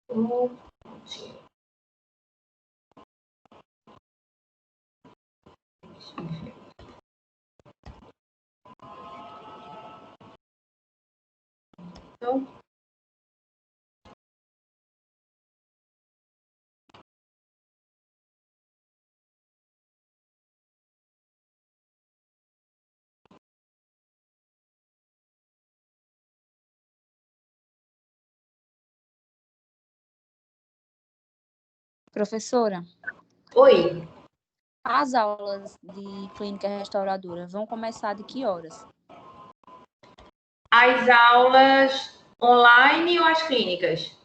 Então, Professora, oi. as aulas de clínica restauradora vão começar de que horas? As aulas online ou as clínicas?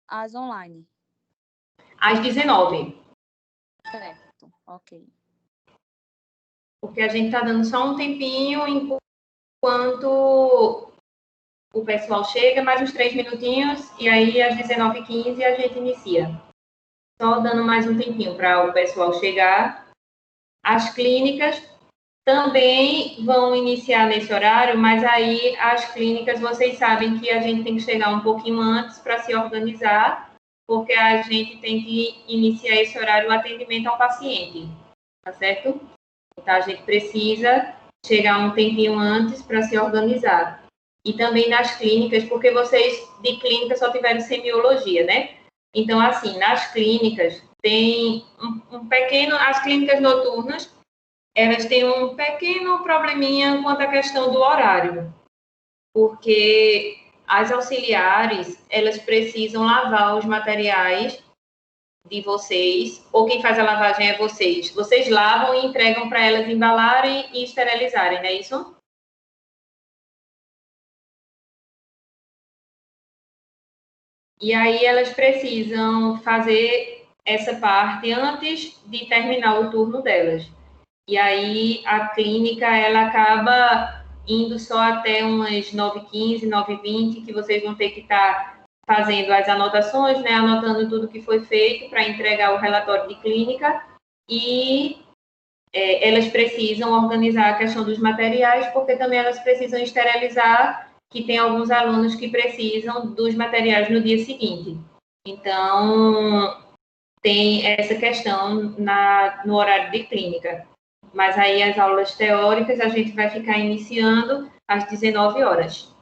As online. Às 19. Certo, ok. Porque a gente está dando só um tempinho enquanto o pessoal chega, mais uns 3 minutinhos, e aí às 19h15 a gente inicia. Só dando mais um tempinho para o pessoal chegar. As clínicas também vão iniciar nesse horário, mas aí as clínicas, vocês sabem que a gente tem que chegar um pouquinho antes para se organizar, porque a gente tem que iniciar esse horário o atendimento ao paciente, tá certo? Então, a gente precisa chegar um tempinho antes para se organizar. E também nas clínicas, porque vocês de clínica só tiveram semiologia, né? Então, assim, nas clínicas tem um pequeno... As clínicas noturnas, elas têm um pequeno probleminha quanto à questão do horário, porque as auxiliares, elas precisam lavar os materiais de vocês, ou quem faz a lavagem é vocês. Vocês lavam e entregam para elas embalarem e esterilizarem, não é isso? E aí elas precisam fazer essa parte antes de terminar o turno delas. E aí a clínica, ela acaba indo só até umas 9h15, 9h20, que vocês vão ter que estar fazendo as anotações, né, anotando tudo que foi feito para entregar o relatório de clínica e elas precisam organizar a questão dos materiais, porque também elas precisam esterilizar, que tem alguns alunos que precisam dos materiais no dia seguinte. Então, tem essa questão no horário de clínica. Mas aí as aulas teóricas a gente vai ficar iniciando às 19 horas.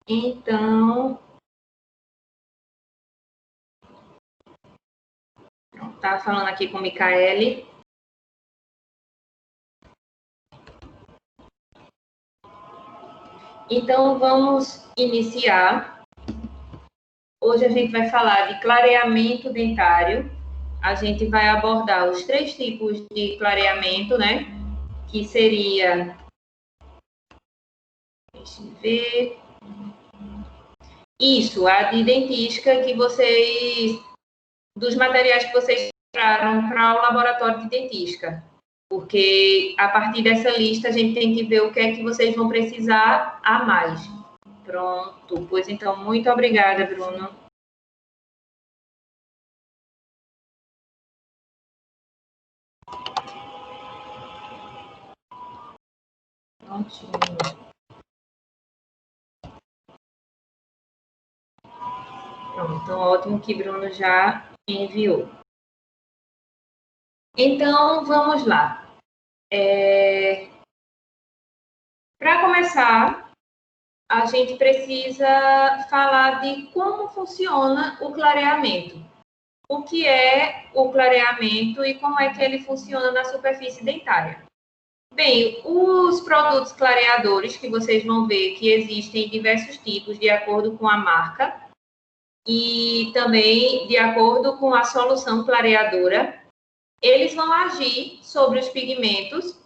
Então, tá falando aqui com o Micaele. Então, vamos iniciar. Hoje a gente vai falar de clareamento dentário. A gente vai abordar os 3 tipos de clareamento, né? Que seria... Deixa eu ver... Isso, a de dentística que vocês... Dos materiais que vocês compraram para o laboratório de dentística. Porque a partir dessa lista a gente tem que ver o que é que vocês vão precisar a mais. Pronto, pois então, muito obrigada, Bruno. Prontinho. Pronto, então ótimo que Bruno já enviou. Então, vamos lá. Para começar, a gente precisa falar de como funciona o clareamento. O que é o clareamento e como é que ele funciona na superfície dentária. Bem, os produtos clareadores, que vocês vão ver que existem diversos tipos de acordo com a marca e também de acordo com a solução clareadora, eles vão agir sobre os pigmentos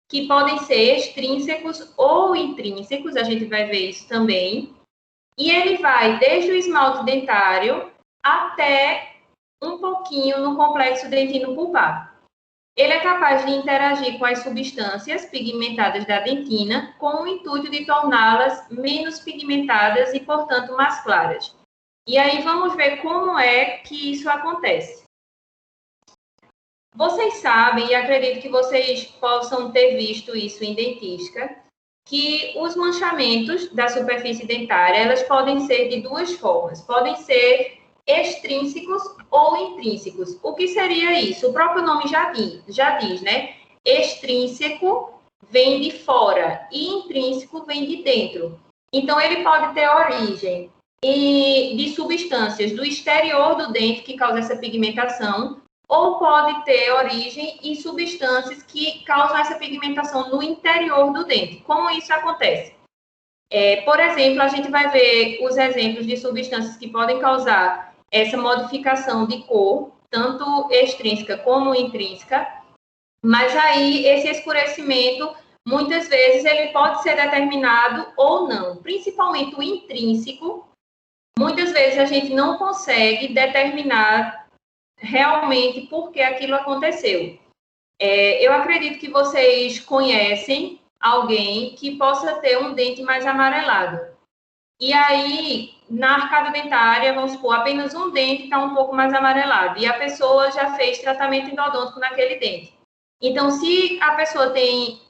que podem ser extrínsecos ou intrínsecos, a gente vai ver isso também. E ele vai desde o esmalte dentário até um pouquinho no complexo dentino pulpar. Ele é capaz de interagir com as substâncias pigmentadas da dentina com o intuito de torná-las menos pigmentadas e, portanto, mais claras. E aí vamos ver como é que isso acontece. Vocês sabem, e acredito que vocês possam ter visto isso em dentística, que os manchamentos da superfície dentária, elas podem ser de duas formas. Podem ser extrínsecos ou intrínsecos. O que seria isso? O próprio nome já diz, né? Extrínseco vem de fora e intrínseco vem de dentro. Então, ele pode ter origem de substâncias do exterior do dente que causam essa pigmentação, ou pode ter origem em substâncias que causam essa pigmentação no interior do dente. Como isso acontece? Por exemplo, a gente vai ver os exemplos de substâncias que podem causar essa modificação de cor, tanto extrínseca como intrínseca, mas aí esse escurecimento, muitas vezes, ele pode ser determinado ou não, principalmente o intrínseco. Muitas vezes a gente não consegue determinar realmente por que aquilo aconteceu. Eu acredito que vocês conhecem alguém que possa ter um dente mais amarelado. E aí, na arcada dentária, vamos supor, apenas um dente está um pouco mais amarelado. E a pessoa já fez tratamento endodôntico naquele dente. Então, se a pessoa tem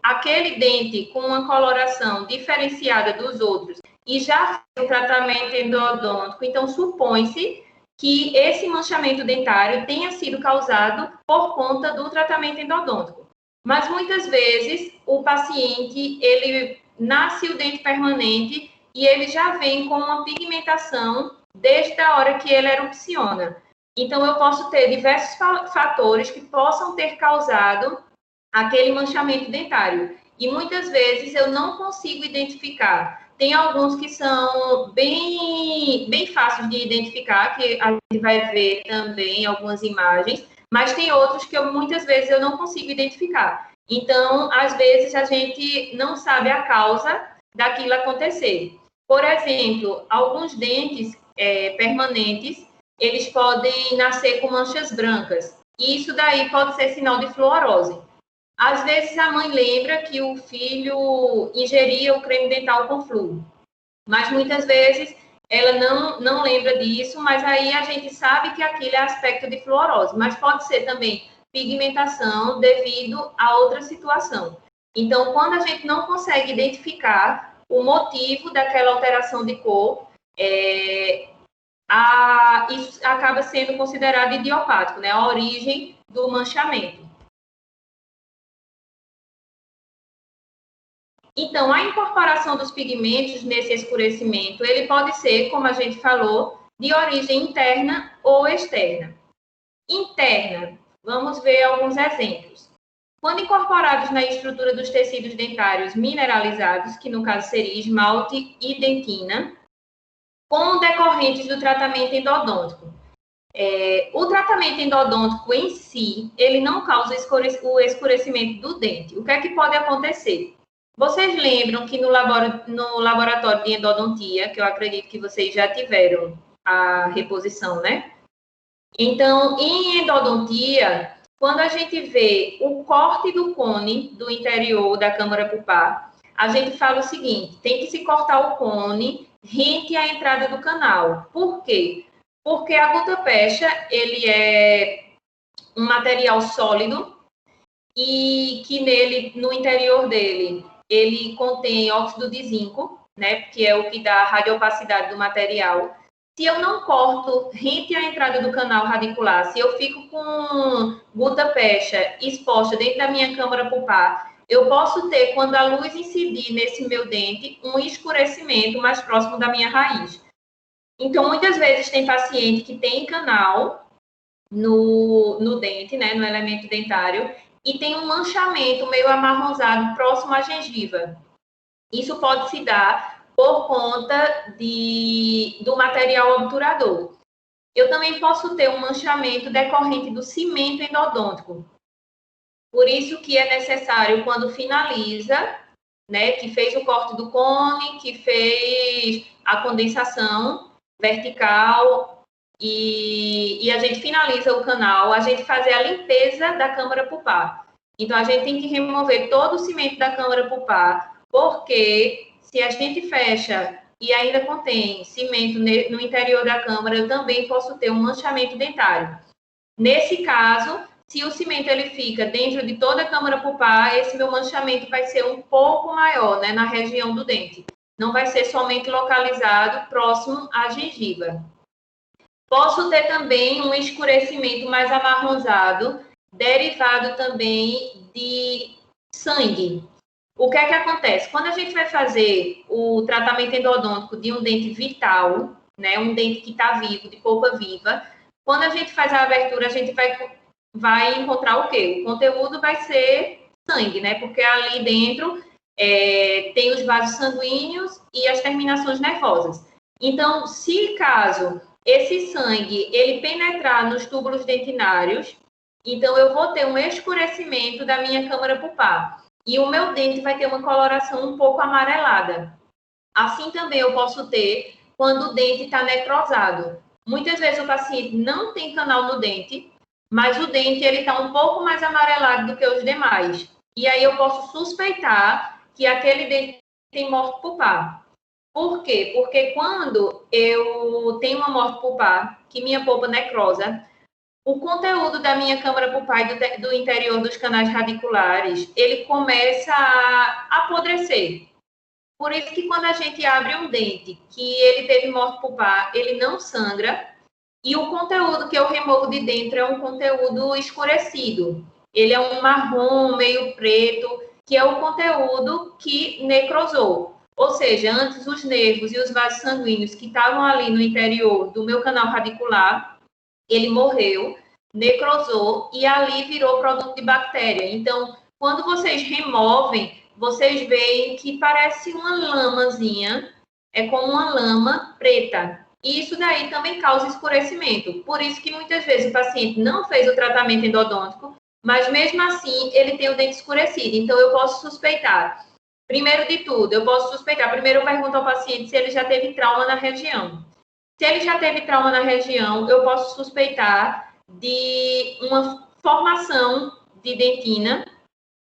aquele dente com uma coloração diferenciada dos outros e já fez o tratamento endodôntico, então supõe-se que esse manchamento dentário tenha sido causado por conta do tratamento endodôntico. Mas muitas vezes o paciente, ele nasce o dente permanente e ele já vem com uma pigmentação desde a hora que ele erupciona. Então, eu posso ter diversos fatores que possam ter causado aquele manchamento dentário. E muitas vezes eu não consigo identificar. Tem alguns que são bem fáceis de identificar, que a gente vai ver também em algumas imagens, mas tem outros que muitas vezes eu não consigo identificar. Então, às vezes, a gente não sabe a causa daquilo acontecer. Por exemplo, alguns dentes permanentes, eles podem nascer com manchas brancas. E isso daí pode ser sinal de fluorose. Às vezes, a mãe lembra que o filho ingeria o creme dental com flúor. Mas, muitas vezes, ela não lembra disso, mas aí a gente sabe que aquilo é aspecto de fluorose. Mas pode ser também pigmentação devido a outra situação. Então, quando a gente não consegue identificar o motivo daquela alteração de cor, isso acaba sendo considerado idiopático, né? A origem do manchamento. Então, a incorporação dos pigmentos nesse escurecimento, ele pode ser, como a gente falou, de origem interna ou externa. Interna, vamos ver alguns exemplos. Quando incorporados na estrutura dos tecidos dentários mineralizados, que no caso seria esmalte e dentina, como decorrentes do tratamento endodôntico. O tratamento endodôntico em si, ele não causa o escurecimento do dente. O que é que pode acontecer? Vocês lembram que no laboratório de endodontia, que eu acredito que vocês já tiveram a reposição, né? Então, em endodontia, quando a gente vê o corte do cone do interior da câmara pulpar, a gente fala o seguinte: tem que se cortar o cone rente à entrada do canal. Por quê? Porque a gutta-percha, ele é um material sólido e que no interior dele, ele contém óxido de zinco, né, que é o que dá a radiopacidade do material. Se eu não corto rente à entrada do canal radicular, se eu fico com gutta-percha exposta dentro da minha câmara pulpar, eu posso ter, quando a luz incidir nesse meu dente, um escurecimento mais próximo da minha raiz. Então, muitas vezes tem paciente que tem canal no dente, né, no elemento dentário, e tem um manchamento meio amarronzado próximo à gengiva. Isso pode se dar por conta do material obturador. Eu também posso ter um manchamento decorrente do cimento endodôntico. Por isso que é necessário, quando finaliza, né, que fez o corte do cone, que fez a condensação vertical, e a gente finaliza o canal, a gente fazer a limpeza da câmara pulpar. Então, a gente tem que remover todo o cimento da câmara pulpar, porque se a gente fecha e ainda contém cimento no interior da câmara, eu também posso ter um manchamento dentário. Nesse caso, se o cimento ele fica dentro de toda a câmara pulpar, esse meu manchamento vai ser um pouco maior, né, na região do dente. Não vai ser somente localizado próximo à gengiva. Posso ter também um escurecimento mais amarronzado, derivado também de sangue. O que é que acontece? Quando a gente vai fazer o tratamento endodôntico de um dente vital, né, um dente que está vivo, de polpa viva, quando a gente faz a abertura, a gente vai encontrar o quê? O conteúdo vai ser sangue, né? Porque ali dentro tem os vasos sanguíneos e as terminações nervosas. Então, se caso esse sangue ele penetrar nos túbulos dentinários, então eu vou ter um escurecimento da minha câmara pulpar. E o meu dente vai ter uma coloração um pouco amarelada. Assim também eu posso ter quando o dente está necrosado. Muitas vezes o paciente não tem canal no dente, mas o dente ele está um pouco mais amarelado do que os demais. E aí eu posso suspeitar que aquele dente tem morte pulpar. Por quê? Porque quando eu tenho uma morte pulpar, que minha polpa necrosa, o conteúdo da minha câmara pulpar e do interior dos canais radiculares, ele começa a apodrecer. Por isso que quando a gente abre um dente que ele teve morte pulpar, ele não sangra, e o conteúdo que eu removo de dentro é um conteúdo escurecido. Ele é um marrom meio preto, que é o conteúdo que necrosou. Ou seja, antes os nervos e os vasos sanguíneos que estavam ali no interior do meu canal radicular, ele morreu, necrosou e ali virou produto de bactéria. Então, quando vocês removem, vocês veem que parece uma lamazinha, é como uma lama preta. E isso daí também causa escurecimento. Por isso que muitas vezes o paciente não fez o tratamento endodôntico, mas mesmo assim ele tem o dente escurecido. Então, eu posso suspeitar. Primeiro de tudo, eu posso suspeitar. Primeiro eu pergunto ao paciente se ele já teve trauma na região. Se ele já teve trauma na região, eu posso suspeitar de uma formação de dentina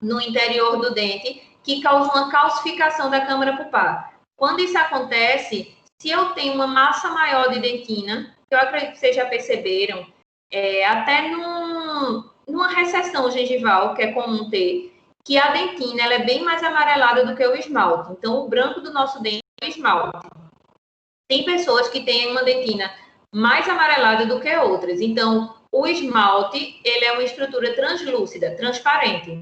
no interior do dente que causa uma calcificação da câmara pulpar. Quando isso acontece, se eu tenho uma massa maior de dentina, que eu acredito que vocês já perceberam, até numa recessão gengival, que é comum ter, que a dentina ela é bem mais amarelada do que o esmalte. Então, o branco do nosso dente é o esmalte. Tem pessoas que têm uma dentina mais amarelada do que outras. Então, o esmalte, ele é uma estrutura translúcida, transparente.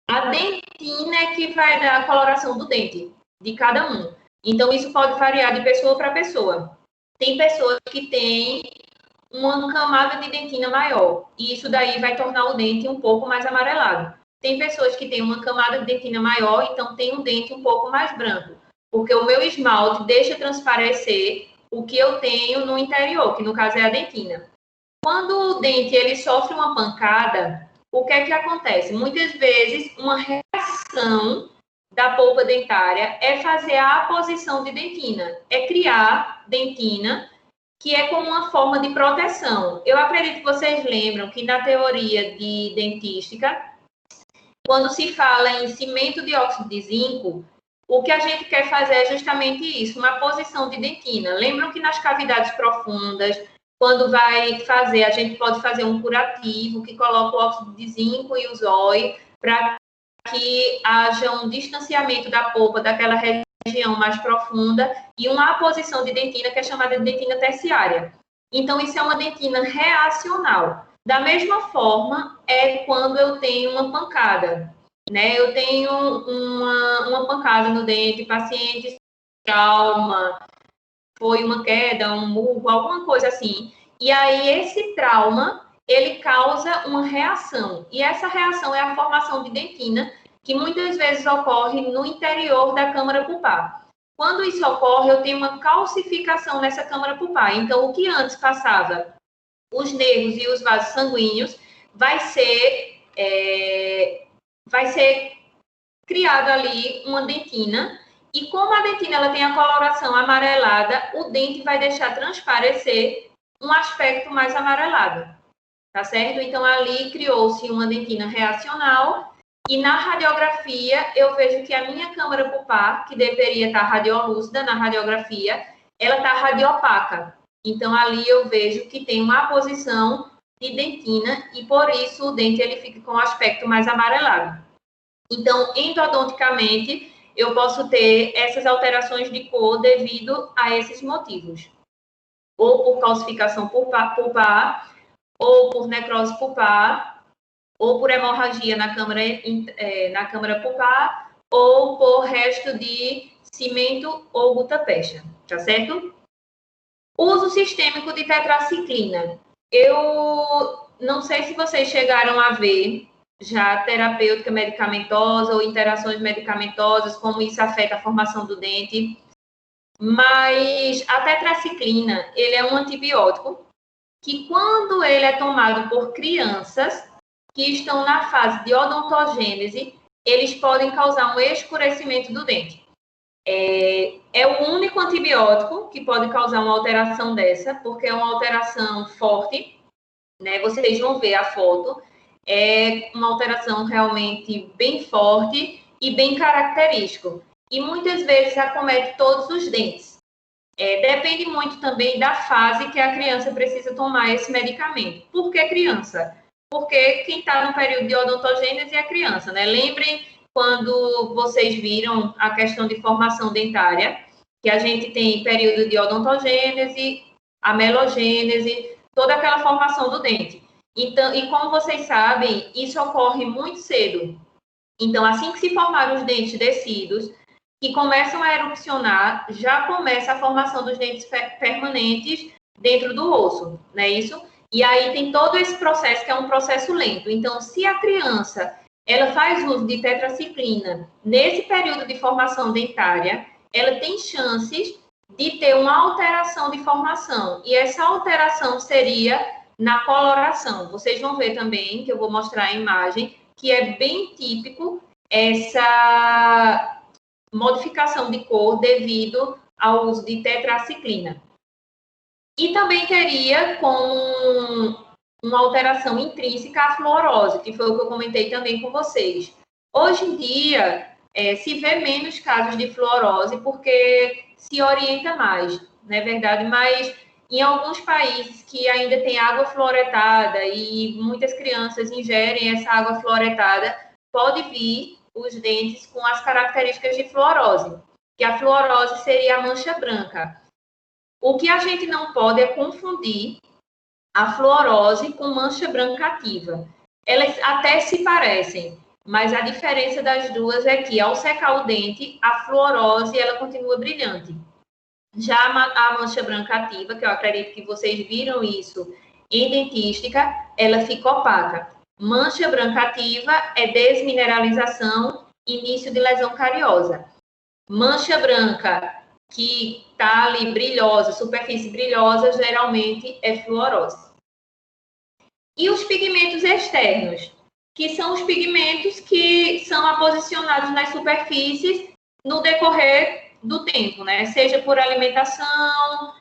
A dentina é que vai dar a coloração do dente de cada um. Então, isso pode variar de pessoa para pessoa. Tem pessoas que têm uma camada de dentina maior, e isso daí vai tornar o dente um pouco mais amarelado. Tem pessoas que têm uma camada de dentina maior, então tem um dente um pouco mais branco, porque o meu esmalte deixa transparecer o que eu tenho no interior, que no caso é a dentina. Quando o dente ele sofre uma pancada, o que é que acontece? Muitas vezes, uma reação da polpa dentária é fazer a aposição de dentina, é criar dentina, que é como uma forma de proteção. Eu acredito que vocês lembram que na teoria de dentística, quando se fala em cimento de óxido de zinco, o que a gente quer fazer é justamente isso, uma posição de dentina. Lembram que nas cavidades profundas, quando vai fazer, a gente pode fazer um curativo que coloca o óxido de zinco e o zóio para que haja um distanciamento da polpa daquela região mais profunda e uma aposição de dentina que é chamada de dentina terciária. Então, isso é uma dentina reacional. Da mesma forma, é quando eu tenho uma pancada, né? Eu tenho uma pancada no dente, paciente trauma, foi uma queda, um murro, alguma coisa assim. E aí, esse trauma, ele causa uma reação. E essa reação é a formação de dentina, que muitas vezes ocorre no interior da câmara pulpar. Quando isso ocorre, eu tenho uma calcificação nessa câmara pulpar. Então, o que antes passava os nervos e os vasos sanguíneos vai ser criado ali uma dentina. E como a dentina ela tem a coloração amarelada, o dente vai deixar transparecer um aspecto mais amarelado, tá certo? Então, ali criou-se uma dentina reacional e na radiografia eu vejo que a minha câmara pulpar, que deveria estar radiolúcida na radiografia, ela está radiopaca. Então, ali eu vejo que tem uma aposição de dentina e, por isso, o dente ele fica com um aspecto mais amarelado. Então, endodonticamente, eu posso ter essas alterações de cor devido a esses motivos. Ou por calcificação pulpar, ou por necrose pulpar, ou por hemorragia na câmara pulpar, ou por resto de cimento ou gutapercha, tá certo? Uso sistêmico de tetraciclina. Eu não sei se vocês chegaram a ver já terapêutica medicamentosa ou interações medicamentosas, como isso afeta a formação do dente, mas a tetraciclina, ele é um antibiótico que quando ele é tomado por crianças que estão na fase de odontogênese, eles podem causar um escurecimento do dente. É o único antibiótico que pode causar uma alteração dessa, porque é uma alteração forte, né? Vocês vão ver a foto, é uma alteração realmente bem forte e bem característico. E muitas vezes acomete todos os dentes. Depende muito também da fase que a criança precisa tomar esse medicamento. Por que criança? Porque quem está no período de odontogênese é a criança, né? Lembrem quando vocês viram a questão de formação dentária, que a gente tem período de odontogênese, amelogênese, toda aquela formação do dente. Então, e como vocês sabem, isso ocorre muito cedo. Então, assim que se formarem os dentes descidos, que começam a erupcionar, já começa a formação dos dentes permanentes dentro do osso, não é isso? E aí tem todo esse processo, que é um processo lento. Então, se a criança ela faz uso de tetraciclina nesse período de formação dentária, ela tem chances de ter uma alteração de formação. E essa alteração seria na coloração. Vocês vão ver também, que eu vou mostrar a imagem, que é bem típico essa modificação de cor devido ao uso de tetraciclina. E também teria como uma alteração intrínseca a fluorose, que foi o que eu comentei também com vocês. Hoje em dia, se vê menos casos de fluorose porque se orienta mais, não é verdade? Mas em alguns países que ainda tem água fluoretada e muitas crianças ingerem essa água fluoretada, pode vir os dentes com as características de fluorose, que a fluorose seria a mancha branca. O que a gente não pode é confundir a fluorose com mancha branca ativa. Elas até se parecem, mas a diferença das duas é que, ao secar o dente, a fluorose ela continua brilhante. Já a mancha branca ativa, que eu acredito que vocês viram isso em dentística, ela fica opaca. Mancha branca ativa é desmineralização, início de lesão cariosa. Mancha branca que está ali brilhosa, superfície brilhosa, geralmente é fluorose. E os pigmentos externos, que são os pigmentos que são aposicionados nas superfícies no decorrer do tempo, né? Seja por alimentação,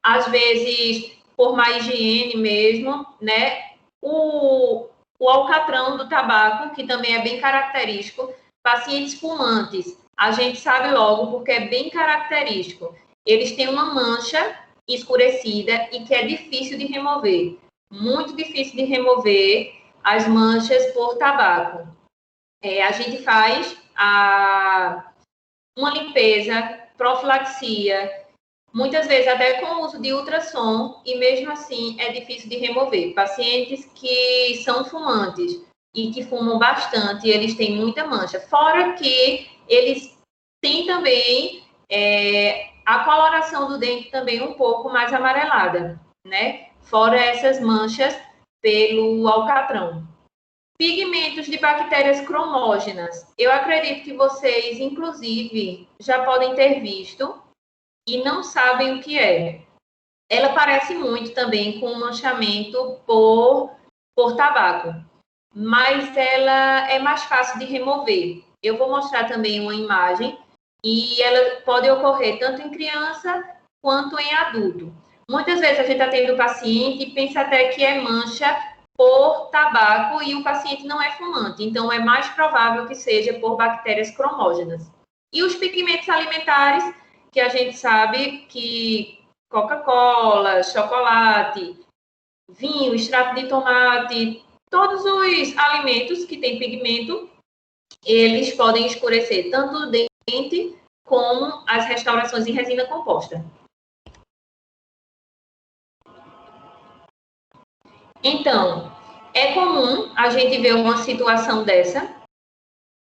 às vezes por má higiene mesmo, né? O alcatrão do tabaco, que também é bem característico. Pacientes fumantes, a gente sabe logo porque é bem característico. Eles têm uma mancha escurecida e que é difícil de remover. Muito difícil de remover as manchas por tabaco. A gente faz uma limpeza, profilaxia, muitas vezes até com o uso de ultrassom, e mesmo assim é difícil de remover. Pacientes que são fumantes e que fumam bastante, eles têm muita mancha. Fora que eles têm também a coloração do dente também um pouco mais amarelada, né? Fora essas manchas pelo alcatrão. Pigmentos de bactérias cromógenas. Eu acredito que vocês, inclusive, já podem ter visto e não sabem o que é. Ela parece muito também com manchamento por tabaco, mas ela é mais fácil de remover. Eu vou mostrar também uma imagem e ela pode ocorrer tanto em criança quanto em adulto. Muitas vezes a gente atende o paciente e pensa até que é mancha por tabaco e o paciente não é fumante. Então, é mais provável que seja por bactérias cromógenas. E os pigmentos alimentares, que a gente sabe que Coca-Cola, chocolate, vinho, extrato de tomate, todos os alimentos que têm pigmento, eles podem escurecer tanto o dente como as restaurações em resina composta. Então, é comum a gente ver uma situação dessa.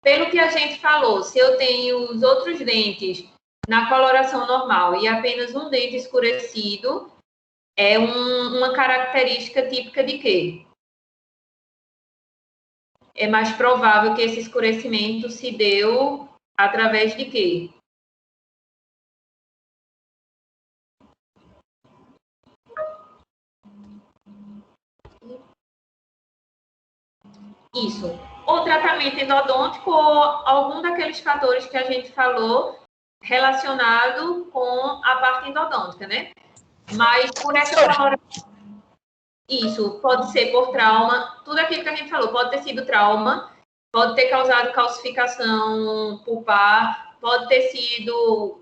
Pelo que a gente falou, se eu tenho os outros dentes na coloração normal e apenas um dente escurecido, é uma característica típica de quê? É mais provável que esse escurecimento se deu através de quê? Isso. Ou tratamento endodôntico ou algum daqueles fatores que a gente falou relacionado com a parte endodôntica, né? Mas por essa coloração, isso pode ser por trauma, tudo aquilo que a gente falou, pode ter sido trauma, pode ter causado calcificação pulpar, pode ter sido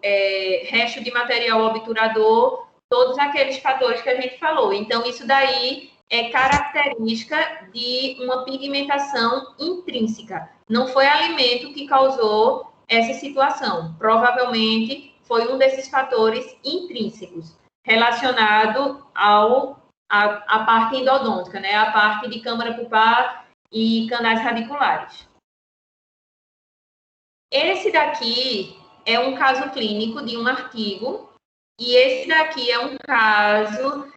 resto de material obturador, todos aqueles fatores que a gente falou. Então, isso daí é característica de uma pigmentação intrínseca. Não foi alimento que causou essa situação. Provavelmente foi um desses fatores intrínsecos relacionado à parte endodôntica, né? A parte de câmara pulpar e canais radiculares. Esse daqui é um caso clínico de um artigo e esse daqui é um caso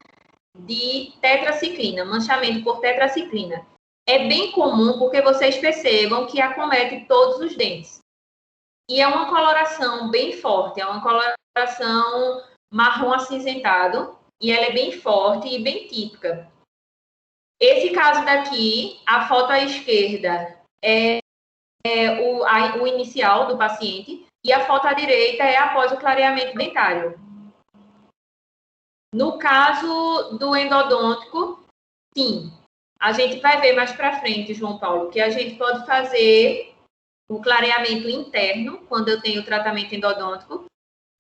de tetraciclina, manchamento por tetraciclina. É bem comum porque vocês percebam que acomete todos os dentes. E é uma coloração bem forte, é uma coloração marrom acinzentado e ela é bem forte e bem típica. Esse caso daqui, a foto à esquerda é o inicial do paciente e a foto à direita é após o clareamento dentário. No caso do endodôntico, sim, a gente vai ver mais para frente, João Paulo, que a gente pode fazer o clareamento interno, quando eu tenho o tratamento endodôntico.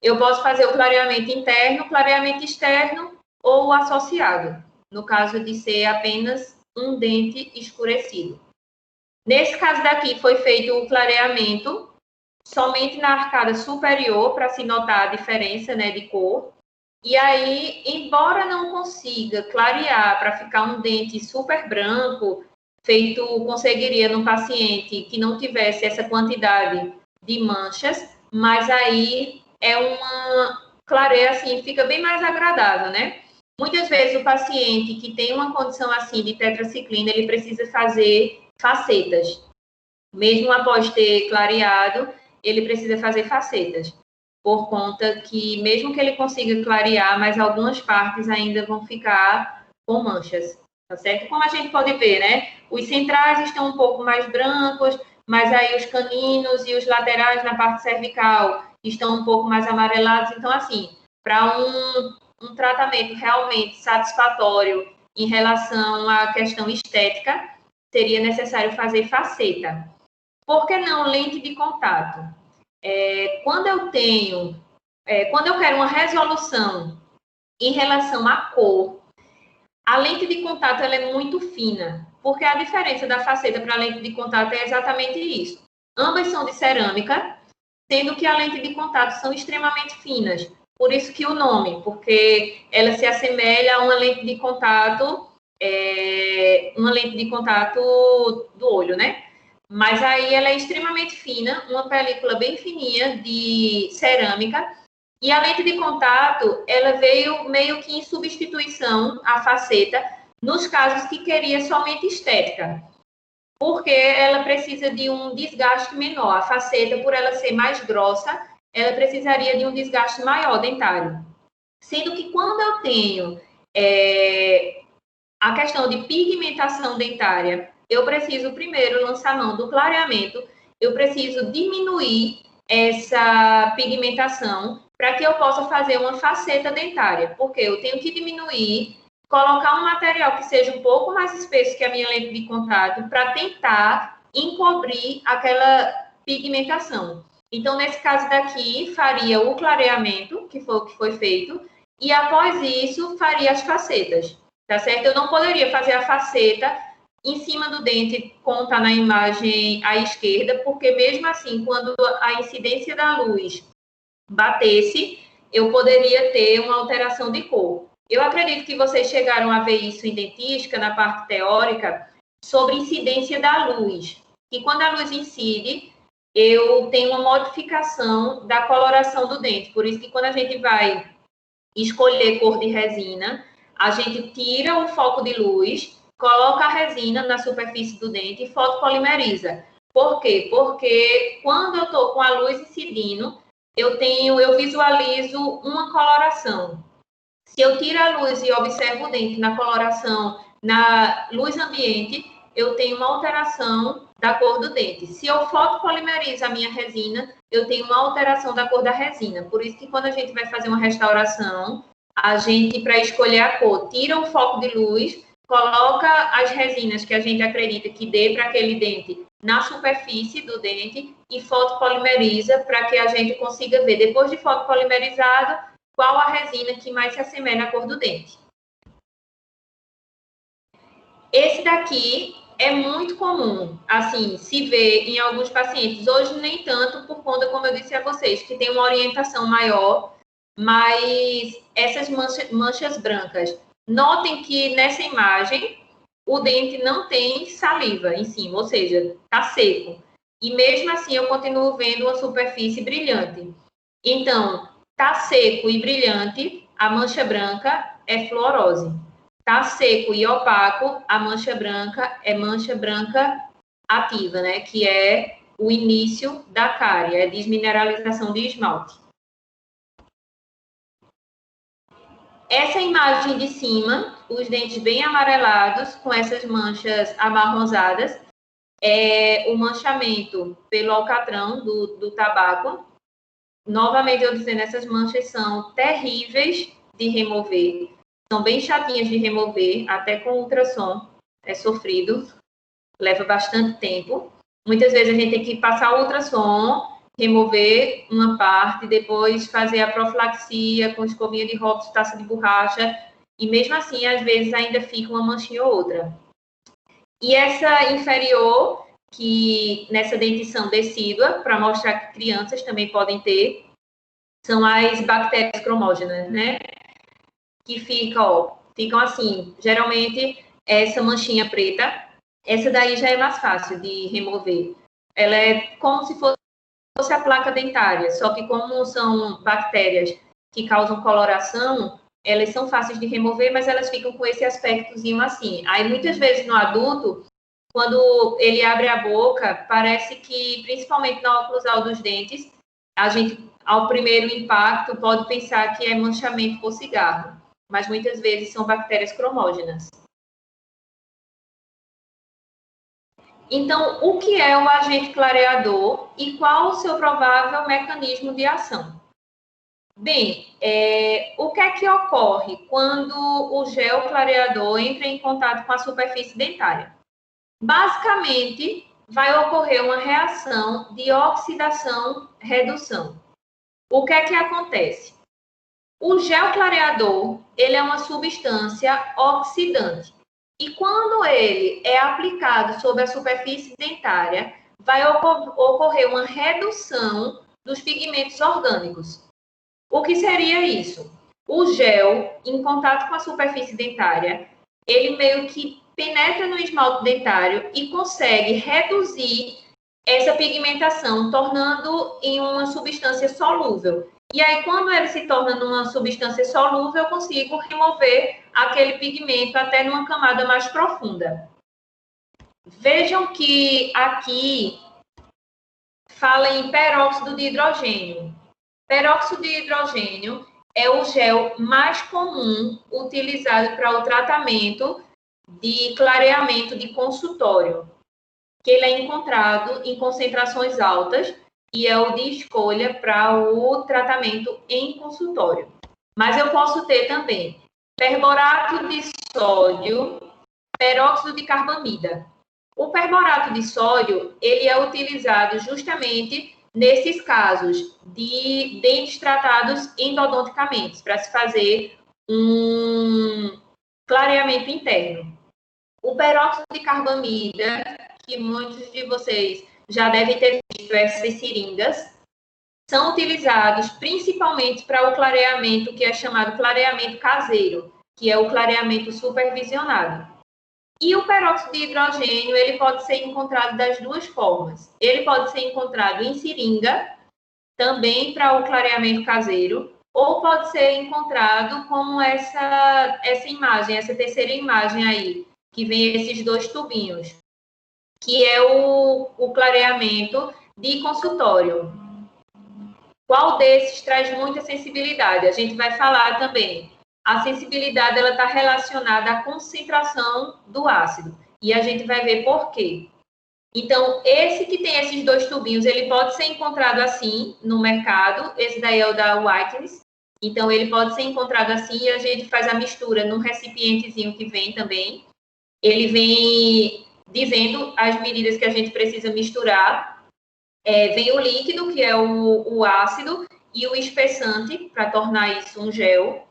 Eu posso fazer o clareamento interno, clareamento externo ou associado, no caso de ser apenas um dente escurecido. Nesse caso daqui, foi feito o clareamento somente na arcada superior, para se notar a diferença, né, de cor. E aí, embora não consiga clarear para ficar um dente super branco, feito conseguiria no paciente que não tivesse essa quantidade de manchas, mas aí é uma clareia assim, fica bem mais agradável, né? Muitas vezes o paciente que tem uma condição assim de tetraciclina, ele precisa fazer facetas. Mesmo após ter clareado, ele precisa fazer facetas, por conta que, mesmo que ele consiga clarear, mas algumas partes ainda vão ficar com manchas, tá certo? Como a gente pode ver, né? Os centrais estão um pouco mais brancos, mas aí os caninos e os laterais na parte cervical estão um pouco mais amarelados. Então, assim, para um tratamento realmente satisfatório em relação à questão estética, seria necessário fazer faceta. Por que não lente de contato? Quando eu quero uma resolução em relação à cor, a lente de contato ela é muito fina, porque a diferença da faceta para a lente de contato é exatamente isso. Ambas são de cerâmica, sendo que a lente de contato são extremamente finas. Por isso que o nome, porque ela se assemelha a uma lente de contato do olho, né? Mas aí ela é extremamente fina, uma película bem fininha de cerâmica. E a lente de contato, ela veio meio que em substituição à faceta, nos casos que queria somente estética. Porque ela precisa de um desgaste menor. A faceta, por ela ser mais grossa, ela precisaria de um desgaste maior dentário. Sendo que quando eu tenho a questão de pigmentação dentária, eu preciso primeiro lançar mão do clareamento, eu preciso diminuir essa pigmentação para que eu possa fazer uma faceta dentária, porque eu tenho que diminuir, colocar um material que seja um pouco mais espesso que a minha lente de contato para tentar encobrir aquela pigmentação. Então, nesse caso daqui, faria o clareamento, que foi o que foi feito, e após isso, faria as facetas, tá certo? Eu não poderia fazer a faceta em cima do dente, como está na imagem à esquerda, porque mesmo assim, quando a incidência da luz batesse, eu poderia ter uma alteração de cor. Eu acredito que vocês chegaram a ver isso em dentística, na parte teórica, sobre incidência da luz. E quando a luz incide, eu tenho uma modificação da coloração do dente. Por isso que quando a gente vai escolher cor de resina, a gente tira o foco de luz, coloca a resina na superfície do dente e fotopolimeriza. Por quê? Porque quando eu estou com a luz incidindo, eu visualizo uma coloração. Se eu tiro a luz e observo o dente na coloração, na luz ambiente, eu tenho uma alteração da cor do dente. Se eu fotopolimerizo a minha resina, eu tenho uma alteração da cor da resina. Por isso que quando a gente vai fazer uma restauração, a gente, para escolher a cor, tira o foco de luz, coloca as resinas que a gente acredita que dê para aquele dente na superfície do dente e fotopolimeriza para que a gente consiga ver, depois de fotopolimerizado, qual a resina que mais se assemelha à cor do dente. Esse daqui é muito comum, assim, se vê em alguns pacientes. Hoje nem tanto, por conta, como eu disse a vocês, que tem uma orientação maior, mas essas manchas brancas. Notem que nessa imagem o dente não tem saliva em cima, ou seja, está seco. E mesmo assim eu continuo vendo uma superfície brilhante. Então, está seco e brilhante, a mancha branca é fluorose. Está seco e opaco, a mancha branca é mancha branca ativa, né? Que é o início da cárie, é desmineralização de esmalte. Essa imagem de cima, os dentes bem amarelados, com essas manchas amarronzadas, é o manchamento pelo alcatrão do tabaco. Novamente, eu dizendo, essas manchas são terríveis de remover, são bem chatinhas de remover, até com ultrassom, é sofrido, leva bastante tempo. Muitas vezes a gente tem que passar o ultrassom, remover uma parte, depois fazer a profilaxia com escovinha de Robson, taça de borracha, e mesmo assim, às vezes, ainda fica uma manchinha ou outra. E essa inferior, que nessa dentição decídua, para mostrar que crianças também podem ter, são as bactérias cromógenas, né? Que ficam assim, geralmente essa manchinha preta, essa daí já é mais fácil de remover. Ela é como se fosse a placa dentária, só que como são bactérias que causam coloração, elas são fáceis de remover, mas elas ficam com esse aspectozinho assim. Aí, muitas vezes, no adulto, quando ele abre a boca, parece que, principalmente na oclusal dos dentes, a gente, ao primeiro impacto, pode pensar que é manchamento por cigarro, mas muitas vezes são bactérias cromógenas. Então, o que é o agente clareador e qual o seu provável mecanismo de ação? Bem, o que é que ocorre quando o gel clareador entra em contato com a superfície dentária? Basicamente, vai ocorrer uma reação de oxidação-redução. O que é que acontece? O gel clareador, ele é uma substância oxidante. E quando ele é aplicado sobre a superfície dentária, vai ocorrer uma redução dos pigmentos orgânicos. O que seria isso? O gel, em contato com a superfície dentária, ele meio que penetra no esmalte dentário e consegue reduzir essa pigmentação, tornando em uma substância solúvel. E aí, quando ele se torna numa substância solúvel, eu consigo remover aquele pigmento até numa camada mais profunda. Vejam que aqui fala em peróxido de hidrogênio. Peróxido de hidrogênio é o gel mais comum utilizado para o tratamento de clareamento de consultório, que ele é encontrado em concentrações altas e é o de escolha para o tratamento em consultório. Mas eu posso ter também perborato de sódio, peróxido de carbamida. O perborato de sódio, ele é utilizado justamente nesses casos de dentes tratados endodonticamente, para se fazer um clareamento interno. O peróxido de carbamida, que muitos de vocês já devem ter visto essas seringas, são utilizados principalmente para o clareamento que é chamado clareamento caseiro, que é o clareamento supervisionado. E o peróxido de hidrogênio, ele pode ser encontrado das duas formas. Ele pode ser encontrado em seringa, também para o clareamento caseiro, ou pode ser encontrado como essa imagem, essa terceira imagem aí, que vem esses dois tubinhos, que é o clareamento de consultório. Qual desses traz muita sensibilidade? A gente vai falar também. A sensibilidade ela está relacionada à concentração do ácido. E a gente vai ver por quê. Então, esse que tem esses dois tubinhos, ele pode ser encontrado assim no mercado. Esse daí é o da Whitens. Então, ele pode ser encontrado assim e a gente faz a mistura num recipientezinho que vem também. Ele vem dizendo as medidas que a gente precisa misturar. Vem o líquido, que é o ácido, e o espessante, para tornar isso um gel.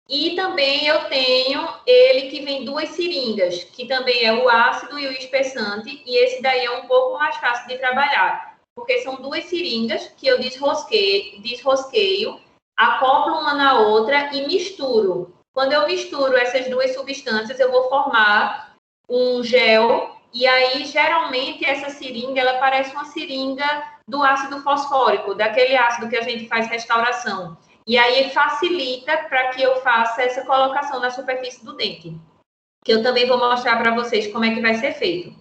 E também eu tenho ele que vem duas seringas, que também é o ácido e o espessante, e esse daí é um pouco mais fácil de trabalhar, porque são duas seringas que eu desrosqueio, acoplo uma na outra e misturo. Quando eu misturo essas duas substâncias, eu vou formar um gel, e aí, geralmente, essa seringa, ela parece uma seringa do ácido fosfórico, daquele ácido que a gente faz restauração. E aí, facilita para que eu faça essa colocação na superfície do dente, que eu também vou mostrar para vocês como é que vai ser feito.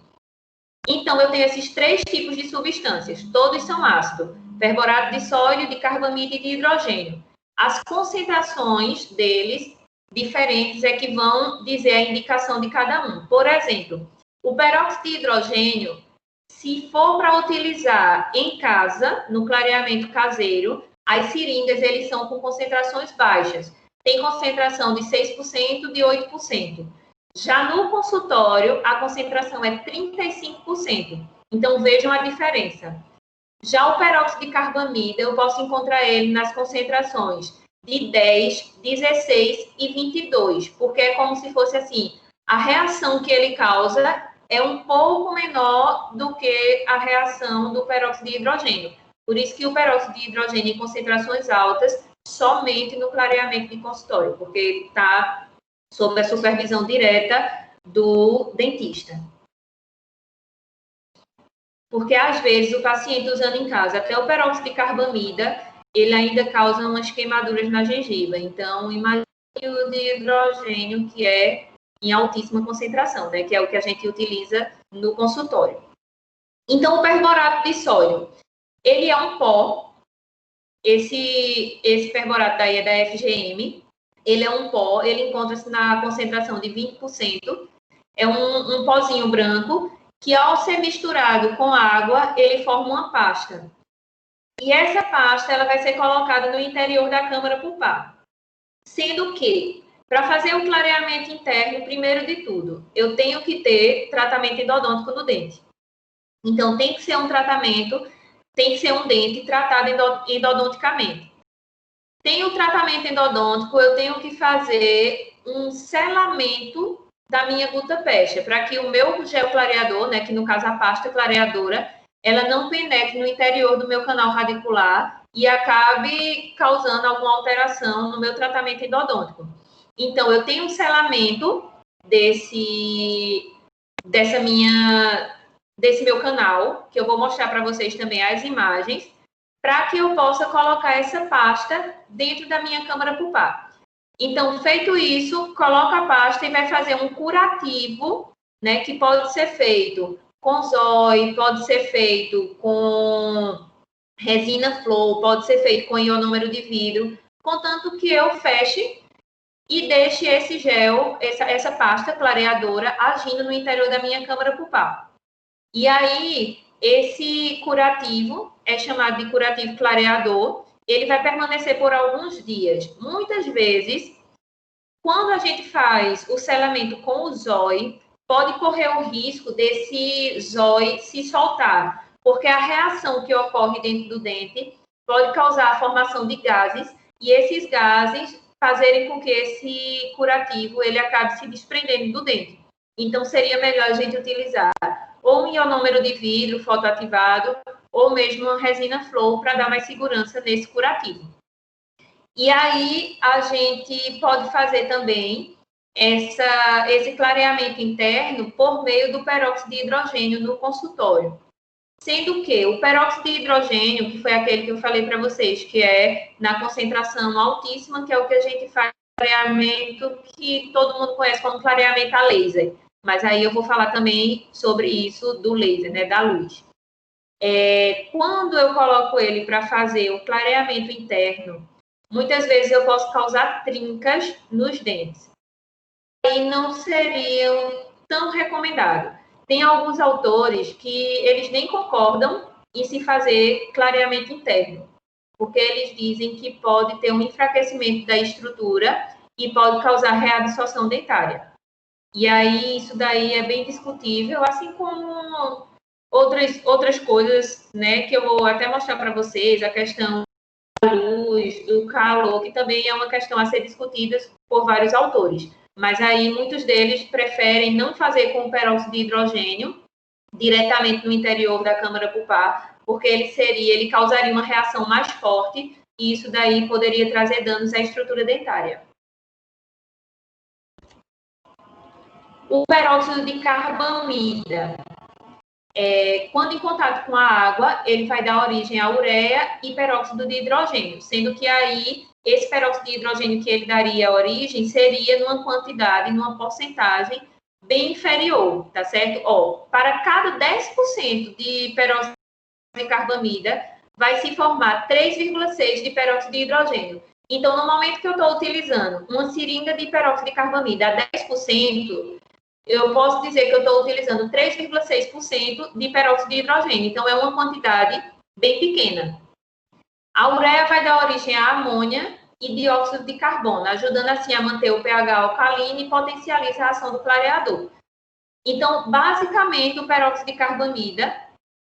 Então, eu tenho esses três tipos de substâncias, todos são ácidos, perborato de sódio, de carbamida e de hidrogênio. As concentrações deles, diferentes, é que vão dizer a indicação de cada um. Por exemplo, o peróxido de hidrogênio, se for para utilizar em casa, no clareamento caseiro, as seringas, eles são com concentrações baixas. Tem concentração de 6%, de 8%. Já no consultório, a concentração é 35%. Então, vejam a diferença. Já o peróxido de carbamida, eu posso encontrar ele nas concentrações de 10, 16 e 22, porque é como se fosse assim, a reação que ele causa é um pouco menor do que a reação do peróxido de hidrogênio. Por isso que o peróxido de hidrogênio em concentrações altas, somente no clareamento de consultório, porque está sob a supervisão direta do dentista. Porque, às vezes, o paciente usando em casa até o peróxido de carbamida, ele ainda causa umas queimaduras na gengiva. Então, imagine o de hidrogênio, que é em altíssima concentração, né? Que é o que a gente utiliza no consultório. Então, o perborato de sódio, ele é um pó. Esse perborato daí é da FGM. Ele é um pó, ele encontra-se na concentração de 20%. É um pozinho branco que, ao ser misturado com água, ele forma uma pasta. E essa pasta ela vai ser colocada no interior da câmara pulpar. Sendo que, para fazer o clareamento interno, primeiro de tudo, eu tenho que ter tratamento endodôntico no dente. Então, tem que ser um tratamento, tem que ser um dente tratado endodonticamente. Tem o tratamento endodôntico, eu tenho que fazer um selamento da minha gutta-percha, para que o meu gel clareador, né, que no caso a pasta clareadora, ela não penetre no interior do meu canal radicular e acabe causando alguma alteração no meu tratamento endodôntico. Então, eu tenho um selamento desse meu canal, que eu vou mostrar para vocês também as imagens, para que eu possa colocar essa pasta dentro da minha câmara pulpar. Então, feito isso, coloca a pasta e vai fazer um curativo, né, que pode ser feito com zói, pode ser feito com resina flow, pode ser feito com ionômero de vidro, contanto que eu feche e deixe esse gel, essa pasta clareadora agindo no interior da minha câmara pulpar. E aí, esse curativo é chamado de curativo clareador. Ele vai permanecer por alguns dias. Muitas vezes, quando a gente faz o selamento com o zói, pode correr o risco desse zói se soltar, porque a reação que ocorre dentro do dente pode causar a formação de gases, e esses gases fazerem com que esse curativo ele acabe se desprendendo do dente. Então, seria melhor a gente utilizar ou um ionômero de vidro fotoativado, ou mesmo uma resina flow para dar mais segurança nesse curativo. E aí, a gente pode fazer também esse clareamento interno por meio do peróxido de hidrogênio no consultório. Sendo que o peróxido de hidrogênio, que foi aquele que eu falei para vocês, que é na concentração altíssima, que é o que a gente faz clareamento, que todo mundo conhece como clareamento a laser. Mas aí eu vou falar também sobre isso do laser, né, da luz. Quando eu coloco ele para fazer o clareamento interno, muitas vezes eu posso causar trincas nos dentes. E não seriam tão recomendados. Tem alguns autores que eles nem concordam em se fazer clareamento interno, porque eles dizem que pode ter um enfraquecimento da estrutura e pode causar reabsorção dentária. E aí, isso daí é bem discutível, assim como outras coisas, né, que eu vou até mostrar para vocês, a questão da luz, do calor, que também é uma questão a ser discutida por vários autores. Mas aí, muitos deles preferem não fazer com peróxido de hidrogênio diretamente no interior da câmara pulpar, porque ele causaria uma reação mais forte e isso daí poderia trazer danos à estrutura dentária. O peróxido de carbamida, quando em contato com a água, ele vai dar origem à ureia e peróxido de hidrogênio, sendo que aí esse peróxido de hidrogênio que ele daria origem seria numa quantidade, numa porcentagem bem inferior, tá certo? Para cada 10% de peróxido de carbamida, vai se formar 3,6 de peróxido de hidrogênio. Então, no momento que eu estou utilizando uma seringa de peróxido de carbamida a 10%, eu posso dizer que eu estou utilizando 3,6% de peróxido de hidrogênio. Então, é uma quantidade bem pequena. A ureia vai dar origem à amônia e dióxido de carbono, ajudando assim a manter o pH alcalino e potencializa a ação do clareador. Então, basicamente, o peróxido de carbamida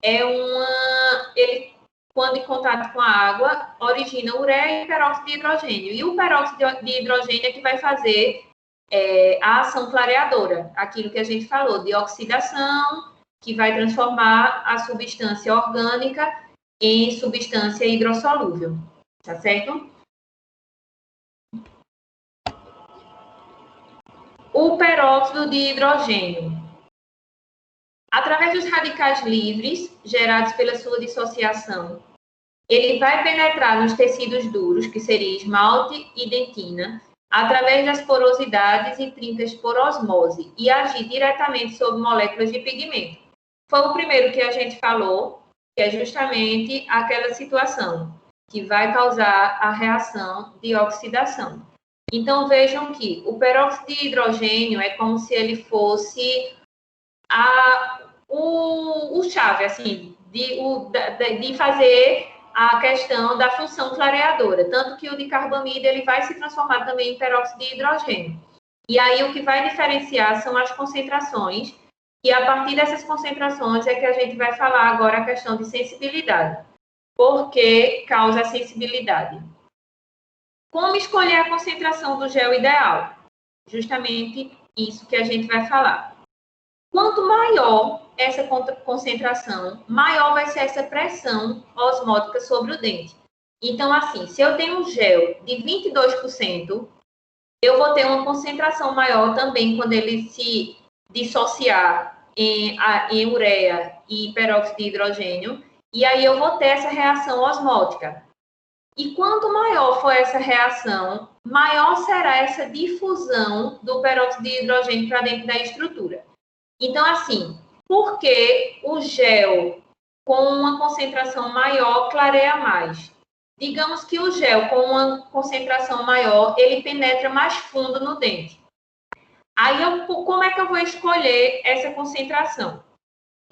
ele, quando em contato com a água, origina ureia e peróxido de hidrogênio. E o peróxido de hidrogênio é que vai fazer a ação clareadora, aquilo que a gente falou, de oxidação, que vai transformar a substância orgânica em substância hidrossolúvel, tá certo? O peróxido de hidrogênio. Através dos radicais livres, gerados pela sua dissociação, ele vai penetrar nos tecidos duros, que seria esmalte e dentina, através das porosidades e trincas por osmose, e agir diretamente sobre moléculas de pigmento. Foi o primeiro que a gente falou, que é justamente aquela situação que vai causar a reação de oxidação. Então, vejam que o peróxido de hidrogênio é como se ele fosse o chave, assim, de fazer a questão da função clareadora, tanto que o de carbamida ele vai se transformar também em peróxido de hidrogênio. E aí o que vai diferenciar são as concentrações, e a partir dessas concentrações é que a gente vai falar agora a questão de sensibilidade. Por que causa a sensibilidade? Como escolher a concentração do gel ideal? Justamente isso que a gente vai falar. Quanto maior essa concentração, maior vai ser essa pressão osmótica sobre o dente. Então, assim, se eu tenho um gel de 22%, eu vou ter uma concentração maior também quando ele se dissociar em ureia e peróxido de hidrogênio, e aí eu vou ter essa reação osmótica. E quanto maior for essa reação, maior será essa difusão do peróxido de hidrogênio para dentro da estrutura. Então, assim, por que o gel com uma concentração maior clareia mais? Digamos que o gel com uma concentração maior, ele penetra mais fundo no dente. Aí, como é que eu vou escolher essa concentração?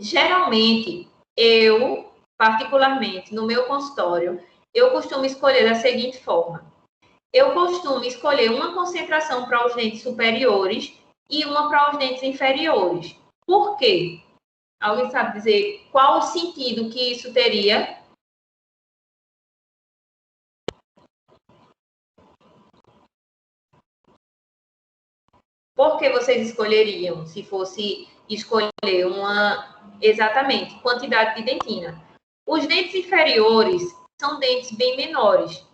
Geralmente, eu, particularmente, no meu consultório, eu costumo escolher da seguinte forma. Eu costumo escolher uma concentração para os dentes superiores e uma para os dentes inferiores. Por quê? Alguém sabe dizer qual o sentido que isso teria? Por que vocês escolheriam, se fosse escolher exatamente, quantidade de dentina? Os dentes inferiores são dentes bem menores.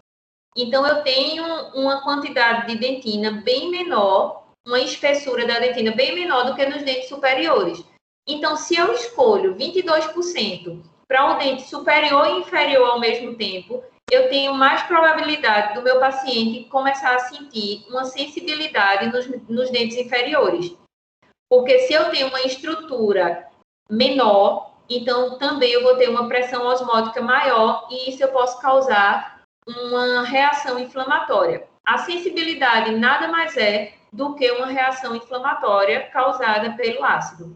Então, eu tenho uma quantidade de dentina bem menor, uma espessura da dentina bem menor do que nos dentes superiores. Então, se eu escolho 22% para o dente superior e inferior ao mesmo tempo, eu tenho mais probabilidade do meu paciente começar a sentir uma sensibilidade nos dentes inferiores. Porque se eu tenho uma estrutura menor, então também eu vou ter uma pressão osmótica maior e isso eu posso causar uma reação inflamatória. A sensibilidade nada mais é do que uma reação inflamatória causada pelo ácido.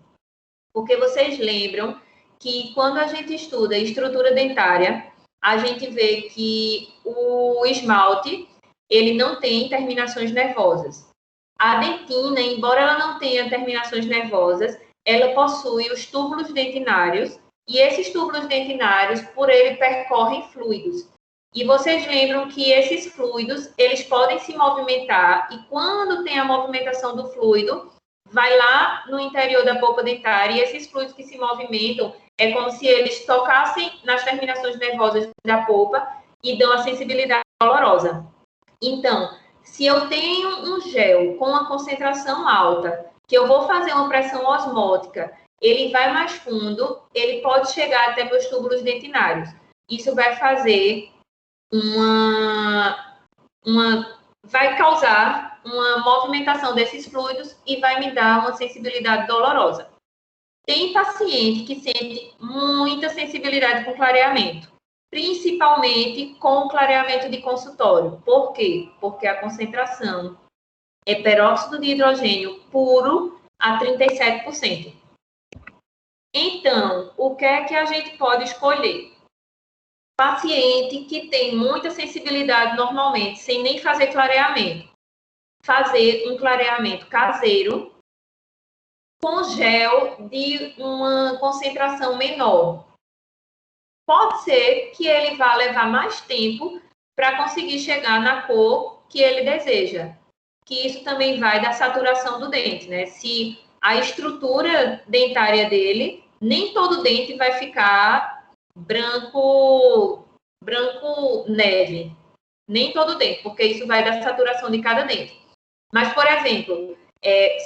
Porque vocês lembram que quando a gente estuda estrutura dentária, a gente vê que o esmalte, ele não tem terminações nervosas. A dentina, embora ela não tenha terminações nervosas, ela possui os túbulos dentinários, e esses túbulos dentinários, por ele, percorrem fluidos. E vocês lembram que esses fluidos, eles podem se movimentar, e quando tem a movimentação do fluido, vai lá no interior da polpa dentária, e esses fluidos que se movimentam, é como se eles tocassem nas terminações nervosas da polpa e dão a sensibilidade dolorosa. Então, se eu tenho um gel com uma concentração alta, que eu vou fazer uma pressão osmótica, ele vai mais fundo, ele pode chegar até meus túbulos dentinários. Isso vai fazer vai causar uma movimentação desses fluidos e vai me dar uma sensibilidade dolorosa. Tem paciente que sente muita sensibilidade com clareamento, principalmente com o clareamento de consultório. Por quê? Porque a concentração é peróxido de hidrogênio puro a 37%. Então, o que é que a gente pode escolher? Paciente que tem muita sensibilidade normalmente, sem nem fazer clareamento. Fazer um clareamento caseiro com gel de uma concentração menor. Pode ser que ele vá levar mais tempo para conseguir chegar na cor que ele deseja. Que isso também vai da saturação do dente, né? Se a estrutura dentária dele, nem todo dente vai ficar branco neve. Nem todo dente, porque isso vai da saturação de cada dente. Mas, por exemplo,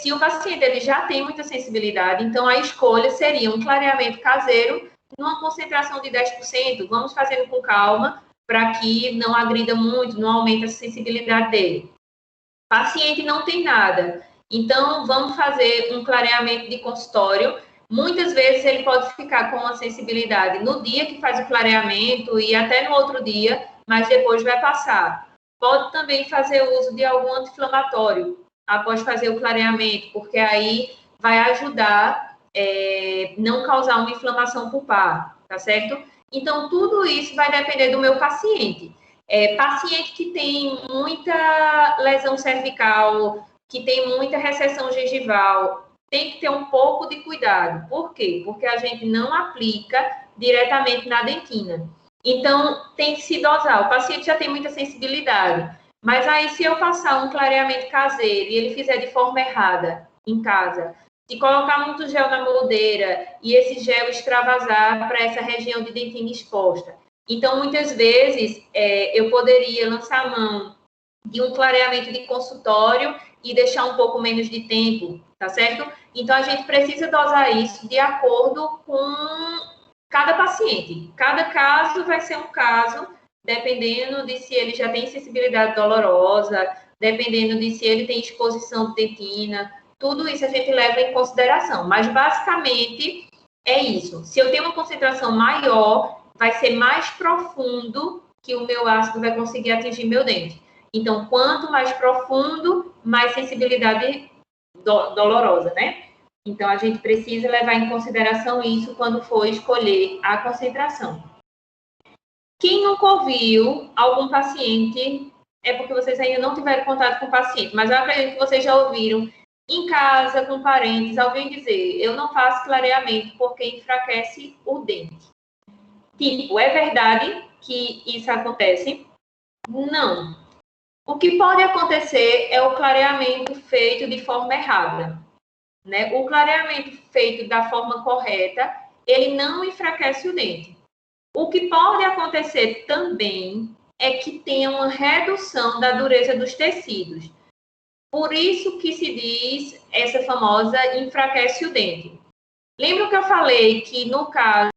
se o paciente ele já tem muita sensibilidade, então a escolha seria um clareamento caseiro numa concentração de 10%. Vamos fazendo com calma para que não agrida muito, não aumente a sensibilidade dele. Paciente não tem nada, então vamos fazer um clareamento de consultório. Muitas vezes ele pode ficar com uma sensibilidade no dia que faz o clareamento e até no outro dia, mas depois vai passar. Pode também fazer uso de algum anti-inflamatório após fazer o clareamento, porque aí vai ajudar não causar uma inflamação pulpar, tá certo? Então, tudo isso vai depender do meu paciente. Paciente que tem muita lesão cervical, que tem muita recessão gengival, tem que ter um pouco de cuidado. Por quê? Porque a gente não aplica diretamente na dentina. Então, tem que se dosar. O paciente já tem muita sensibilidade. Mas aí, se eu passar um clareamento caseiro e ele fizer de forma errada em casa, se colocar muito gel na moldeira e esse gel extravasar para essa região de dentina exposta. Então, muitas vezes, eu poderia lançar a mão de um clareamento de consultório e deixar um pouco menos de tempo, tá certo? Então, a gente precisa dosar isso de acordo com cada paciente. Cada caso vai ser um caso, dependendo de se ele já tem sensibilidade dolorosa, dependendo de se ele tem exposição de dentina. Tudo isso a gente leva em consideração. Mas, basicamente, é isso. Se eu tenho uma concentração maior, vai ser mais profundo que o meu ácido vai conseguir atingir meu dente. Então, quanto mais profundo, mais sensibilidade dolorosa, né? Então, a gente precisa levar em consideração isso quando for escolher a concentração. Quem nunca ouviu algum paciente, é porque vocês ainda não tiveram contato com o paciente, mas eu acredito que vocês já ouviram em casa, com parentes, alguém dizer, eu não faço clareamento porque enfraquece o dente. Tipo, é verdade que isso acontece? Não. O que pode acontecer é o clareamento feito de forma errada, né? O clareamento feito da forma correta, ele não enfraquece o dente. O que pode acontecer também é que tenha uma redução da dureza dos tecidos. Por isso que se diz essa famosa enfraquece o dente. Lembra que eu falei que no caso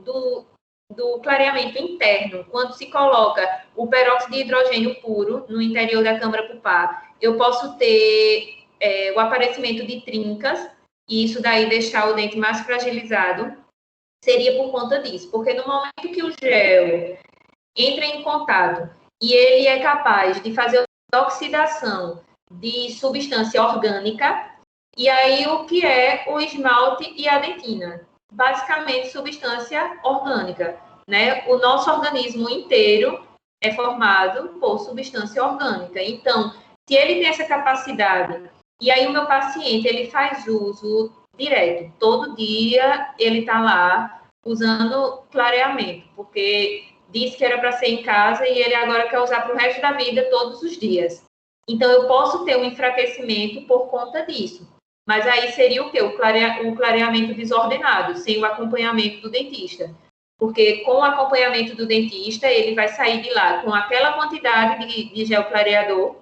do clareamento interno, quando se coloca o peróxido de hidrogênio puro no interior da câmara pulpar, eu posso ter o aparecimento de trincas, e isso daí deixar o dente mais fragilizado, seria por conta disso. Porque no momento que o gel entra em contato e ele é capaz de fazer a oxidação de substância orgânica, e aí o que é o esmalte e a dentina? Basicamente, substância orgânica, né? O nosso organismo inteiro é formado por substância orgânica. Então, se ele tem essa capacidade, e aí o meu paciente, ele faz uso direto, todo dia ele está lá usando clareamento, porque disse que era para ser em casa e ele agora quer usar para o resto da vida, todos os dias. Então, eu posso ter um enfraquecimento por conta disso. Mas aí seria o quê? O clareamento desordenado, sem o acompanhamento do dentista. Porque com o acompanhamento do dentista, ele vai sair de lá com aquela quantidade de gel clareador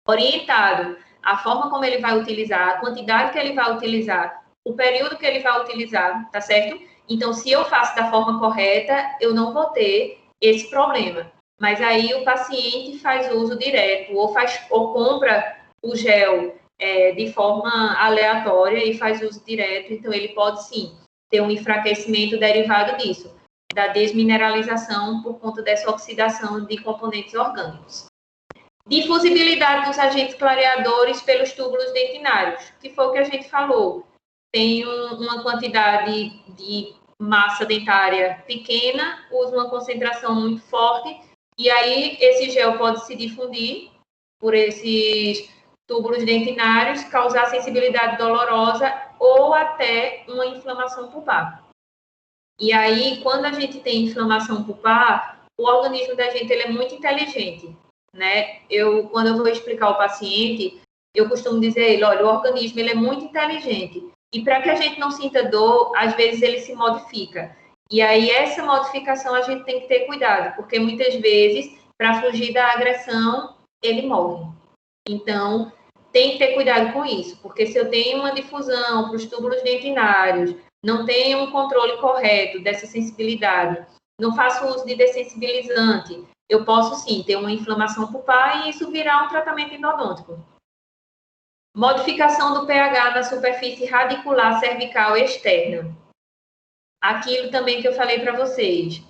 orientado, a forma como ele vai utilizar, a quantidade que ele vai utilizar, o período que ele vai utilizar, tá certo? Então, se eu faço da forma correta, eu não vou ter esse problema. Mas aí o paciente faz uso direto ou compra o gel de forma aleatória e faz uso direto, então ele pode sim ter um enfraquecimento derivado disso, da desmineralização por conta dessa oxidação de componentes orgânicos. Difusibilidade dos agentes clareadores pelos túbulos dentinários, que foi o que a gente falou. Tem uma quantidade de massa dentária pequena, usa uma concentração muito forte, e aí esse gel pode se difundir por esses túbulos dentinários, causar sensibilidade dolorosa ou até uma inflamação pulpar. E aí, quando a gente tem inflamação pulpar, o organismo da gente ele é muito inteligente, né? Quando eu vou explicar ao paciente, eu costumo dizer a ele, olha, o organismo ele é muito inteligente. E para que a gente não sinta dor, às vezes ele se modifica. E aí, essa modificação a gente tem que ter cuidado, porque muitas vezes, para fugir da agressão, ele morre. Então, tem que ter cuidado com isso, porque se eu tenho uma difusão para os túbulos dentinários, não tenho um controle correto dessa sensibilidade, não faço uso de dessensibilizante, eu posso sim ter uma inflamação pulpar e isso virar um tratamento endodôntico. Modificação do pH na superfície radicular cervical externa. Aquilo também que eu falei para vocês.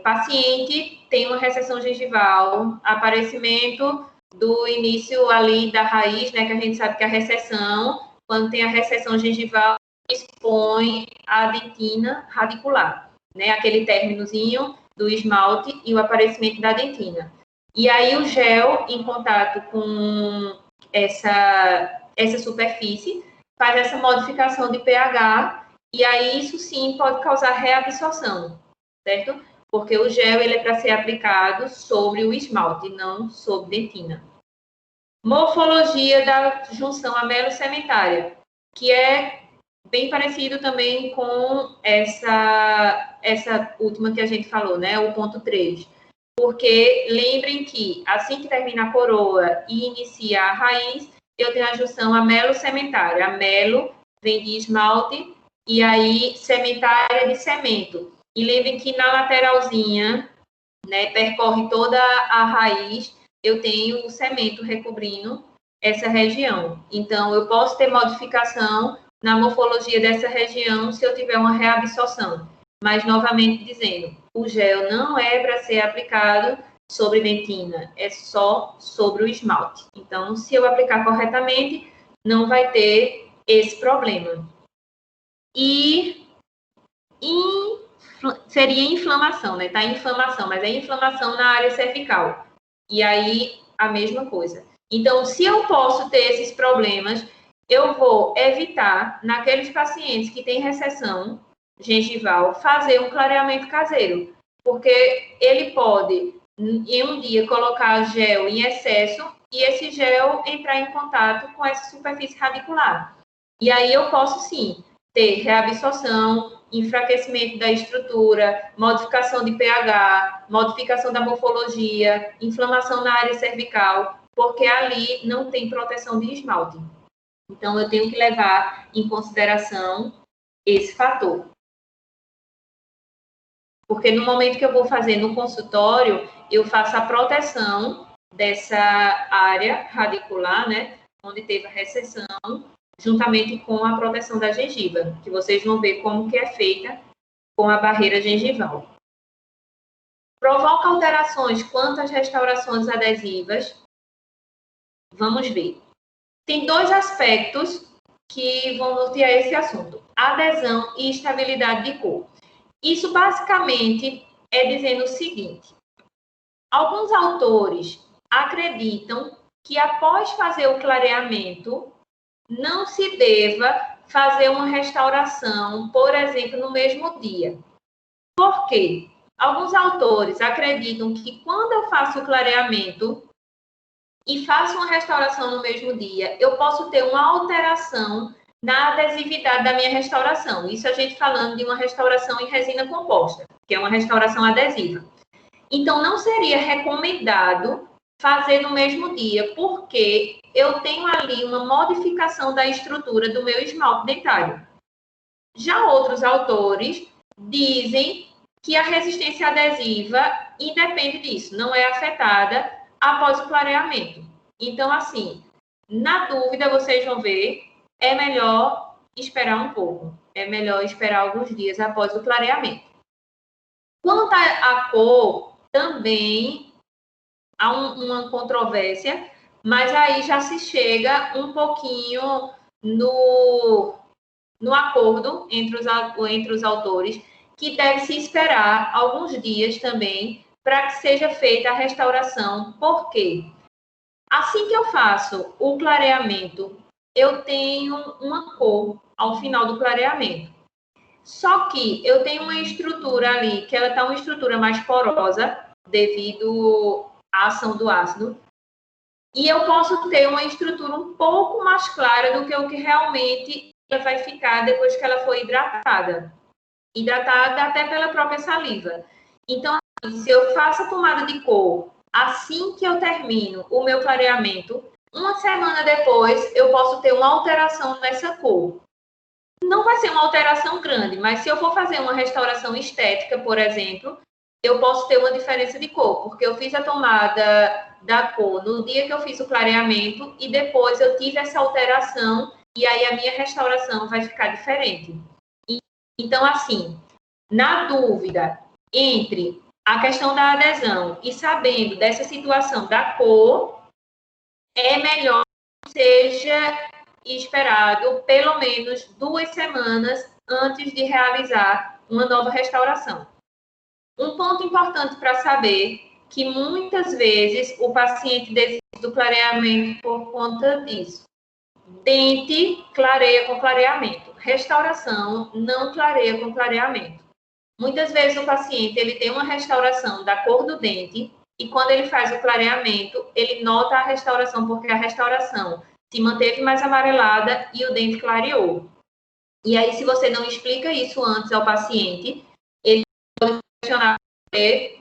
Paciente tem uma recessão gengival, aparecimento do início ali da raiz, né, que a gente sabe que a recessão, quando tem a recessão gengival, expõe a dentina radicular, né, aquele términozinho do esmalte e o aparecimento da dentina. E aí o gel, em contato com essa superfície, faz essa modificação de pH, e aí isso sim pode causar reabsorção, certo? Porque o gel ele é para ser aplicado sobre o esmalte, não sobre dentina. Morfologia da junção amelo-cementária, que é bem parecido também com essa última que a gente falou, né? O ponto 3. Porque lembrem que assim que termina a coroa e inicia a raiz, eu tenho a junção amelo-cementária. Amelo vem de esmalte e aí cementária de cemento. E lembrem que na lateralzinha, né, percorre toda a raiz, eu tenho o cemento recobrindo essa região. Então, eu posso ter modificação na morfologia dessa região se eu tiver uma reabsorção. Mas, novamente dizendo, o gel não é para ser aplicado sobre dentina, é só sobre o esmalte. Então, se eu aplicar corretamente, não vai ter esse problema. E seria inflamação, né? Tá inflamação, mas é inflamação na área cervical. E aí, a mesma coisa. Então, se eu posso ter esses problemas, eu vou evitar, naqueles pacientes que têm recessão gengival, fazer um clareamento caseiro. Porque ele pode, em um dia, colocar gel em excesso e esse gel entrar em contato com essa superfície radicular. E aí eu posso, sim, ter reabsorção, enfraquecimento da estrutura, modificação de pH, modificação da morfologia, inflamação na área cervical, porque ali não tem proteção de esmalte. Então, eu tenho que levar em consideração esse fator. Porque no momento que eu vou fazer no consultório, eu faço a proteção dessa área radicular, né, onde teve a recessão, juntamente com a proteção da gengiva, que vocês vão ver como que é feita com a barreira gengival. Provoca alterações quanto às restaurações adesivas. Vamos ver. Tem dois aspectos que vão nortear esse assunto: adesão e estabilidade de cor. Isso basicamente é dizendo o seguinte: alguns autores acreditam que após fazer o clareamento, não se deva fazer uma restauração, por exemplo, no mesmo dia. Por quê? Alguns autores acreditam que quando eu faço o clareamento e faço uma restauração no mesmo dia, eu posso ter uma alteração na adesividade da minha restauração. Isso a gente falando de uma restauração em resina composta, que é uma restauração adesiva. Então, não seria recomendado fazer no mesmo dia, porque eu tenho ali uma modificação da estrutura do meu esmalte dentário. Já outros autores dizem que a resistência adesiva independe disso, não é afetada após o clareamento. Então, assim, na dúvida, vocês vão ver, é melhor esperar um pouco. É melhor esperar alguns dias após o clareamento. Quanto à cor, também há uma controvérsia, mas aí já se chega um pouquinho no acordo entre os autores, que deve se esperar alguns dias também para que seja feita a restauração. Por quê? Assim que eu faço o clareamento, eu tenho uma cor ao final do clareamento. Só que eu tenho uma estrutura ali, que ela está uma estrutura mais porosa, devido à ação do ácido. E eu posso ter uma estrutura um pouco mais clara do que o que realmente ela vai ficar depois que ela for hidratada. Hidratada até pela própria saliva. Então, se eu faço a tomada de cor assim que eu termino o meu clareamento, uma semana depois eu posso ter uma alteração nessa cor. Não vai ser uma alteração grande, mas se eu for fazer uma restauração estética, por exemplo, eu posso ter uma diferença de cor, porque eu fiz a tomada da cor no dia que eu fiz o clareamento e depois eu tive essa alteração e aí a minha restauração vai ficar diferente. Então, assim, na dúvida entre a questão da adesão e sabendo dessa situação da cor, é melhor que seja esperado pelo menos 2 semanas antes de realizar uma nova restauração. Um ponto importante para saber que muitas vezes o paciente desiste do clareamento por conta disso. Dente clareia com clareamento. Restauração não clareia com clareamento. Muitas vezes o paciente ele tem uma restauração da cor do dente e quando ele faz o clareamento, ele nota a restauração porque a restauração se manteve mais amarelada e o dente clareou. E aí, se você não explica isso antes ao paciente, ele pode questionar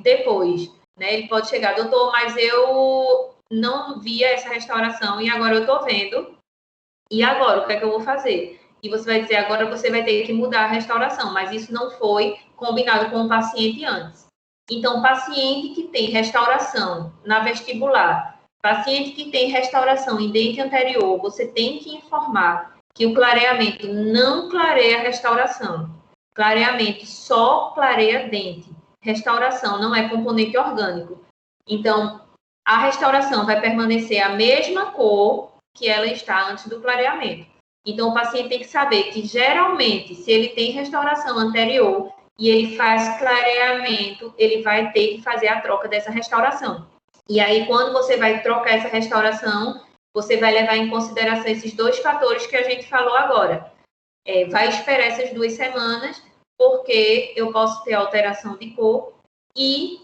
depois, né? Ele pode chegar, doutor, mas eu não via essa restauração e agora eu tô vendo. E agora, o que é que eu vou fazer? E você vai dizer, agora você vai ter que mudar a restauração, mas isso não foi combinado com o paciente antes. Então, paciente que tem restauração na vestibular, paciente que tem restauração em dente anterior, você tem que informar que o clareamento não clareia a restauração. Clareamento só clareia dente. Restauração não é componente orgânico. Então, a restauração vai permanecer a mesma cor que ela está antes do clareamento. Então, o paciente tem que saber que, geralmente, se ele tem restauração anterior e ele faz clareamento, ele vai ter que fazer a troca dessa restauração. E aí, quando você vai trocar essa restauração, você vai levar em consideração esses dois fatores que a gente falou agora. Vai esperar essas 2 semanas, porque eu posso ter alteração de cor e,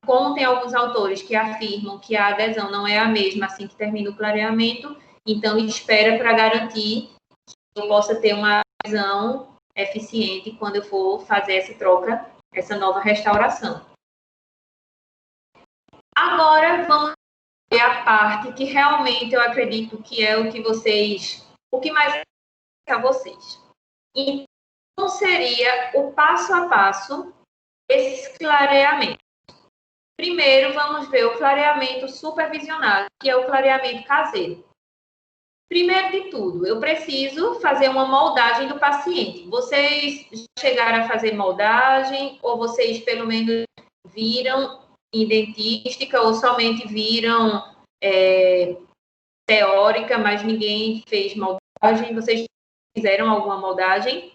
como tem alguns autores que afirmam que a adesão não é a mesma assim que termina o clareamento, então espera para garantir que eu possa ter uma adesão eficiente quando eu for fazer essa troca, essa nova restauração. Agora, vamos ver a parte que realmente eu acredito que é o que mais a vocês. Então, seria o passo a passo desse clareamento. Primeiro, vamos ver o clareamento supervisionado, que é o clareamento caseiro. Primeiro de tudo, eu preciso fazer uma moldagem do paciente. Vocês já chegaram a fazer moldagem ou vocês, pelo menos, viram em dentística ou somente viram teórica, mas ninguém fez moldagem? Vocês fizeram alguma moldagem?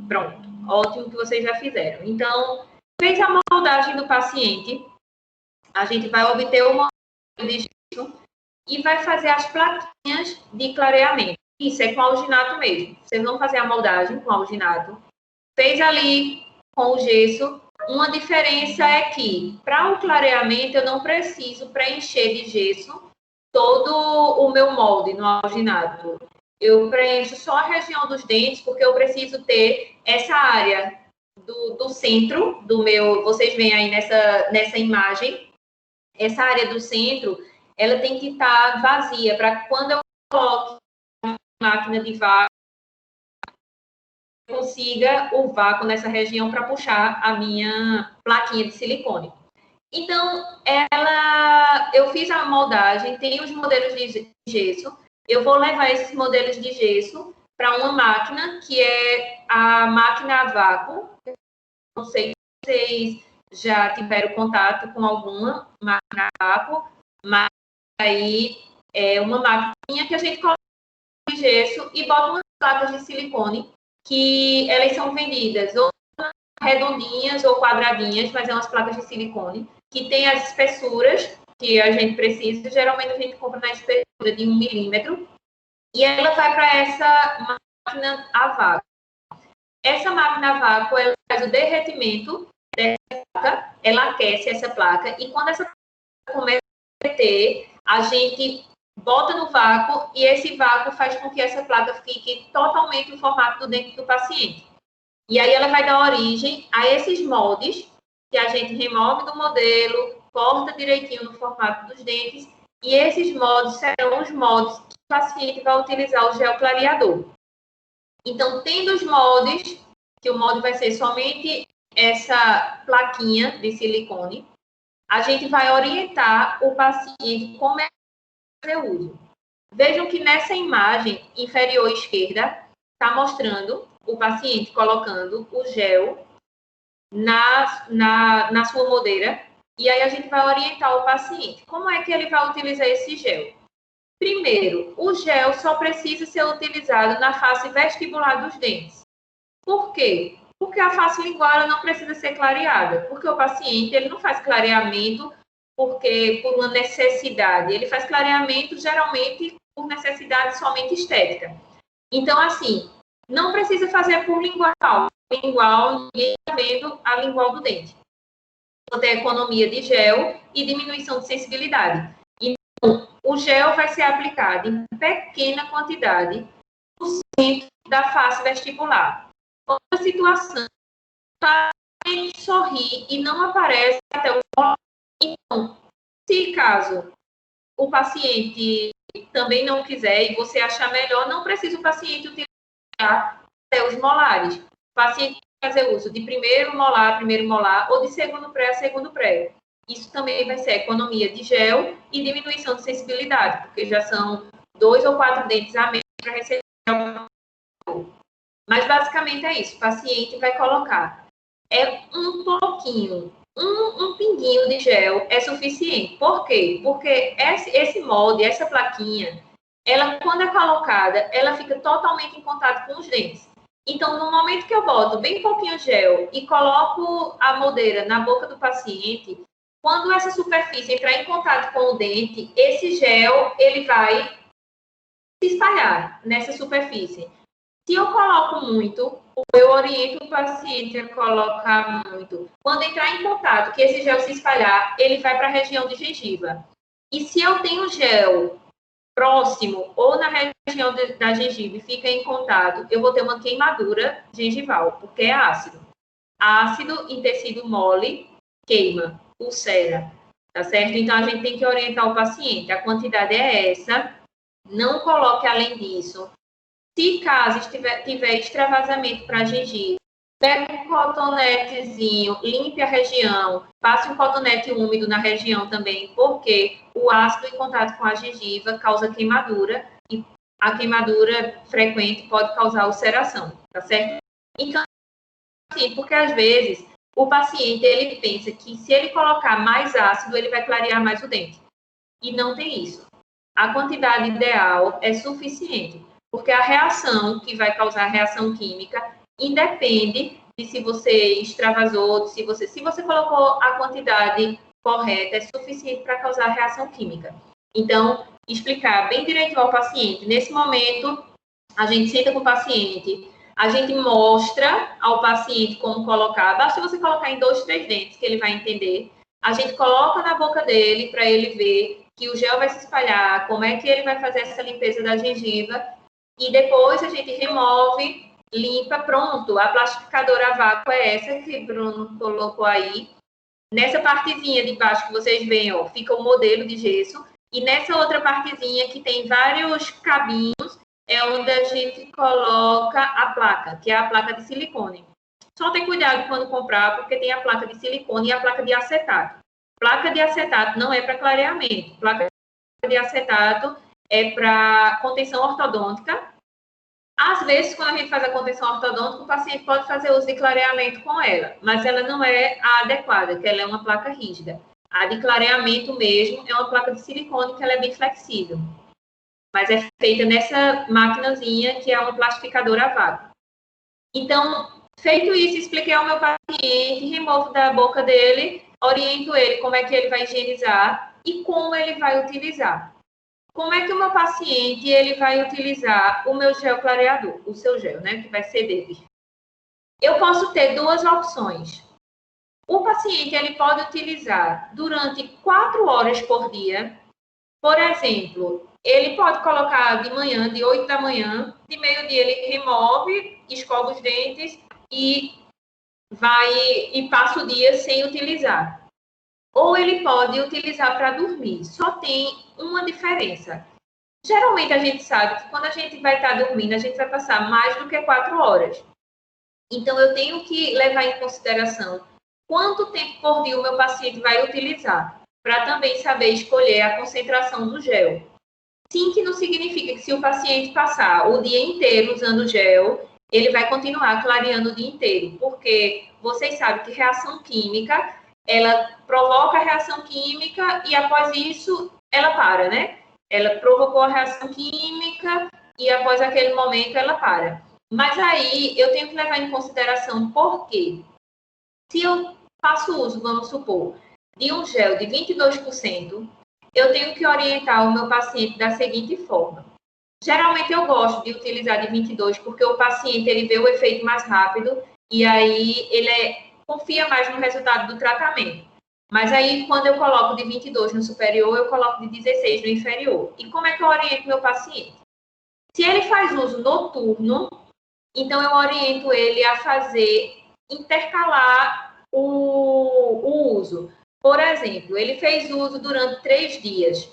Pronto, ótimo que vocês já fizeram. Então, fez a moldagem do paciente, a gente vai obter o modelo de gesso e vai fazer as plaquinhas de clareamento. Isso é com alginato mesmo. Vocês vão fazer a moldagem com alginato. Fez ali com o gesso. Uma diferença é que, para o clareamento, eu não preciso preencher de gesso todo o meu molde no alginato. Eu preencho só a região dos dentes, porque eu preciso ter essa área do centro do meu... Vocês veem aí nessa imagem, essa área do centro, ela tem que estar vazia, para quando eu coloque a máquina de vácuo, eu consiga o vácuo nessa região para puxar a minha plaquinha de silicone. Então, eu fiz a moldagem, tem os modelos de gesso, eu vou levar esses modelos de gesso para uma máquina, que é a máquina a vácuo. Não sei se vocês já tiveram contato com alguma máquina a vácuo, mas aí é uma máquina que a gente coloca de gesso e bota umas placas de silicone, que elas são vendidas ou redondinhas ou quadradinhas, mas é umas placas de silicone, que tem as espessuras que a gente precisa. Geralmente a gente compra na espessura de 1 milímetro, e ela vai para essa máquina a vácuo. Essa máquina a vácuo, ela faz o derretimento dessa placa, ela aquece essa placa, e quando essa placa começa a derreter, a gente bota no vácuo, e esse vácuo faz com que essa placa fique totalmente no formato do dente do paciente. E aí ela vai dar origem a esses moldes, que a gente remove do modelo, corta direitinho no formato dos dentes, e esses moldes serão os moldes que o paciente vai utilizar o gel clareador. Então, tendo os moldes, que o molde vai ser somente essa plaquinha de silicone, a gente vai orientar o paciente como é que fazer uso. Vejam que nessa imagem inferior esquerda está mostrando o paciente colocando o gel na sua moldeira, e aí a gente vai orientar o paciente. Como é que ele vai utilizar esse gel? Primeiro, o gel só precisa ser utilizado na face vestibular dos dentes. Por quê? Porque a face lingual ela não precisa ser clareada, porque o paciente ele não faz clareamento por uma necessidade, ele faz clareamento geralmente por necessidade somente estética. Então, assim, não precisa fazer por lingual. Lingual, ninguém está vendo a lingual do dente. Vou ter economia de gel e diminuição de sensibilidade. Então, o gel vai ser aplicado em pequena quantidade no centro da face vestibular. Outra situação, o paciente sorri e não aparece até o molar. Então, se caso o paciente também não quiser e você achar melhor, não precisa o paciente utilizar até os molares. O paciente vai fazer uso de primeiro molar, ou de segundo pré a segundo pré. Isso também vai ser economia de gel e diminuição de sensibilidade, porque já são 2 ou 4 dentes a menos para receber o... Mas basicamente é isso. O paciente vai colocar um pouquinho um pinguinho de gel é suficiente. Por quê? Porque esse molde, essa plaquinha, ela, quando é colocada, ela fica totalmente em contato com os dentes. Então, no momento que eu boto bem pouquinho gel e coloco a moldeira na boca do paciente, quando essa superfície entrar em contato com o dente, esse gel, ele vai se espalhar nessa superfície. Se eu coloco muito, eu oriento o paciente a colocar muito. Quando entrar em contato, que esse gel se espalhar, ele vai para a região de gengiva. E se eu tenho gel próximo ou na região da gengiva e fica em contato, eu vou ter uma queimadura gengival, porque é ácido. Ácido em tecido mole queima, ulcera, tá certo? Então, a gente tem que orientar o paciente. A quantidade é essa, não coloque além disso. Se caso tiver extravasamento para gengiva, pega um cotonetezinho, limpe a região, passe um cotonete úmido na região também, porque o ácido em contato com a gengiva causa queimadura e a queimadura frequente pode causar ulceração, tá certo? Então, assim, porque às vezes o paciente ele pensa que se ele colocar mais ácido, ele vai clarear mais o dente. E não tem isso. A quantidade ideal é suficiente, porque a reação que vai causar a reação química independe de se você extravasou, se você colocou a quantidade correta, é suficiente para causar a reação química. Então, explicar bem direitinho ao paciente. Nesse momento, a gente senta com o paciente, a gente mostra ao paciente como colocar, basta você colocar em 2, 3 dentes que ele vai entender. A gente coloca na boca dele para ele ver que o gel vai se espalhar, como é que ele vai fazer essa limpeza da gengiva, e depois a gente remove, limpa, pronto. A plastificadora a vácuo é essa que o Bruno colocou aí. Nessa partezinha de baixo que vocês veem, ó, fica o modelo de gesso, e nessa outra partezinha que tem vários cabinhos, é onde a gente coloca a placa, que é a placa de silicone. Só tem cuidado quando comprar, porque tem a placa de silicone e a placa de acetato. Placa de acetato não é para clareamento. Placa de acetato é para contenção ortodôntica. Às vezes, quando a gente faz a contenção ortodôntica, o paciente pode fazer uso de clareamento com ela, mas ela não é a adequada, que ela é uma placa rígida. A de clareamento mesmo é uma placa de silicone, que ela é bem flexível. Mas é feita nessa maquinazinha, que é uma plastificadora a vácuo. Então, feito isso, expliquei ao meu paciente, removo da boca dele, oriento ele como é que ele vai higienizar e como ele vai utilizar. Como é que o meu paciente ele vai utilizar o meu gel clareador, o seu gel, né, que vai ser dele? Eu posso ter 2 opções. O paciente ele pode utilizar durante 4 horas por dia. Por exemplo, ele pode colocar de manhã, de 8 da manhã, de meio-dia ele remove, escova os dentes e passa o dia sem utilizar. Ou ele pode utilizar para dormir. Só tem uma diferença. Geralmente a gente sabe que quando a gente vai estar dormindo, a gente vai passar mais do que 4 horas. Então eu tenho que levar em consideração quanto tempo por dia o meu paciente vai utilizar, para também saber escolher a concentração do gel. Sim, que não significa que se o paciente passar o dia inteiro usando gel, ele vai continuar clareando o dia inteiro, porque vocês sabem que reação química, ela provoca a reação química e após isso ela para, né? Ela provocou a reação química e após aquele momento ela para. Mas aí eu tenho que levar em consideração por quê? Se eu faço uso, vamos supor, de um gel de 22%, eu tenho que orientar o meu paciente da seguinte forma. Geralmente eu gosto de utilizar de 22 porque o paciente ele vê o efeito mais rápido e aí ele confia mais no resultado do tratamento. Mas aí quando eu coloco de 22 no superior, eu coloco de 16 no inferior. E como é que eu oriento meu paciente? Se ele faz uso noturno, então eu oriento ele a fazer, intercalar o uso. Por exemplo, ele fez uso durante 3 dias.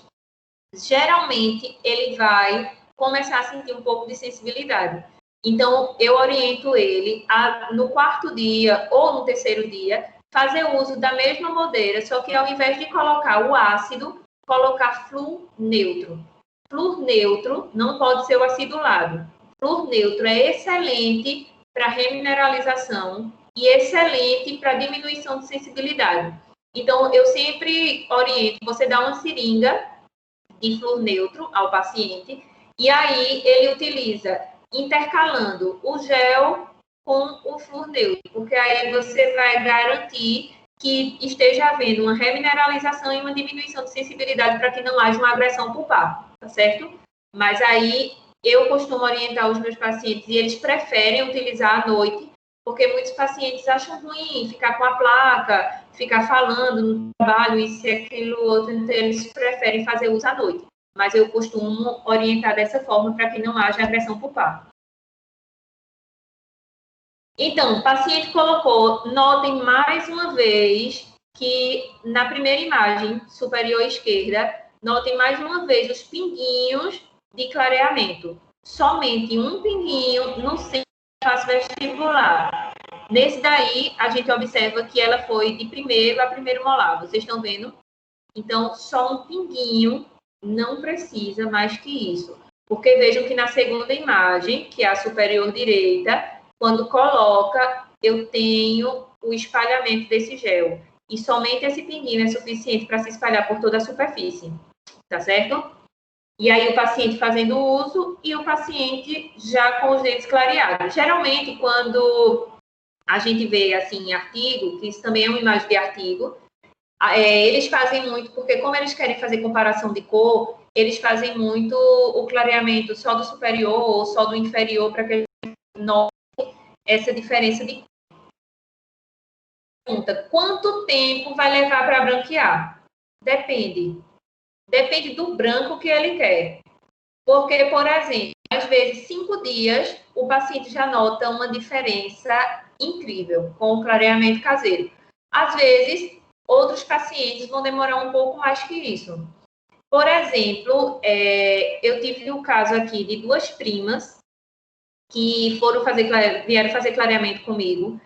Geralmente, ele vai começar a sentir um pouco de sensibilidade. Então, eu oriento ele a, no 4º dia ou no 3º dia, fazer uso da mesma moldeira, só que ao invés de colocar o ácido, colocar flúor neutro. Flúor neutro não pode ser o acidulado. Flúor neutro é excelente para remineralização e excelente para diminuição de sensibilidade. Então, eu sempre oriento você dar uma seringa de flúor neutro ao paciente, e aí ele utiliza intercalando o gel com o flúor neutro, porque aí você vai garantir que esteja havendo uma remineralização e uma diminuição de sensibilidade para que não haja uma agressão pulpar, tá certo? Mas aí eu costumo orientar os meus pacientes e eles preferem utilizar à noite, porque muitos pacientes acham ruim ficar com a placa, ficar falando no trabalho, isso e aquilo outro, então eles preferem fazer uso à noite. Mas eu costumo orientar dessa forma para que não haja agressão pulpar. Então, o paciente colocou, notem mais uma vez que na primeira imagem superior esquerda, notem mais uma vez os pinguinhos de clareamento. Somente um pinguinho no centro da face vestibular. Nesse daí, a gente observa que ela foi de primeiro a primeiro molar. Vocês estão vendo? Então, só um pinguinho, não precisa mais que isso. Porque vejam que na segunda imagem, que é a superior direita, quando coloca, eu tenho o espalhamento desse gel. E somente esse pinguinho é suficiente para se espalhar por toda a superfície. Tá certo? E aí o paciente fazendo uso e o paciente já com os dentes clareados. Geralmente, quando a gente vê assim em artigo, que isso também é uma imagem de artigo, eles fazem muito, porque como eles querem fazer comparação de cor, eles fazem muito o clareamento só do superior ou só do inferior para que eles notem essa diferença de pergunta. Quanto tempo vai levar para branquear? Depende. Depende do branco que ele quer. Porque, por exemplo, às vezes 5 dias o paciente já nota uma diferença incrível com o clareamento caseiro. Às vezes, outros pacientes vão demorar um pouco mais que isso. Por exemplo, eu tive o caso aqui de 2 primas que vieram fazer clareamento comigo.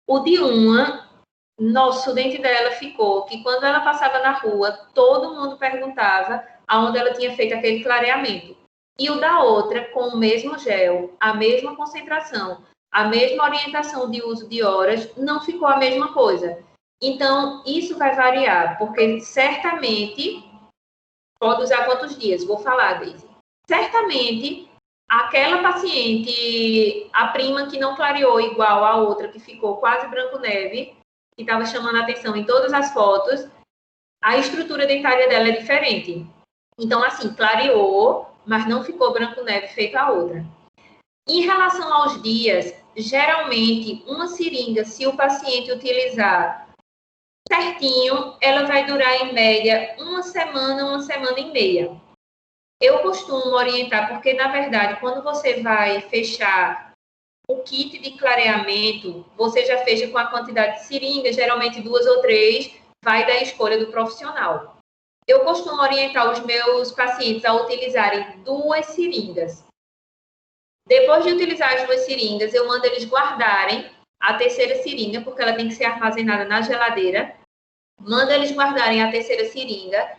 O de uma, nosso dente dela ficou que quando ela passava na rua, todo mundo perguntava aonde ela tinha feito aquele clareamento. E o da outra, com o mesmo gel, a mesma concentração, a mesma orientação de uso de horas, não ficou a mesma coisa. Então, isso vai variar, porque certamente pode usar quantos dias? Vou falar, Daisy. Certamente, aquela paciente, a prima que não clareou igual a outra, que ficou quase branco neve, que estava chamando a atenção em todas as fotos, a estrutura dentária dela é diferente. Então, assim, clareou, mas não ficou branco neve feito a outra. Em relação aos dias, geralmente, uma seringa, se o paciente utilizar certinho, ela vai durar em média uma semana e meia. Eu costumo orientar, porque na verdade, quando você vai fechar o kit de clareamento, você já fecha com a quantidade de seringas, geralmente 2 ou 3, vai da escolha do profissional. Eu costumo orientar os meus pacientes a utilizarem 2 seringas. Depois de utilizar as 2 seringas, eu mando eles guardarem a terceira seringa, porque ela tem que ser armazenada na geladeira. Manda eles guardarem a terceira seringa.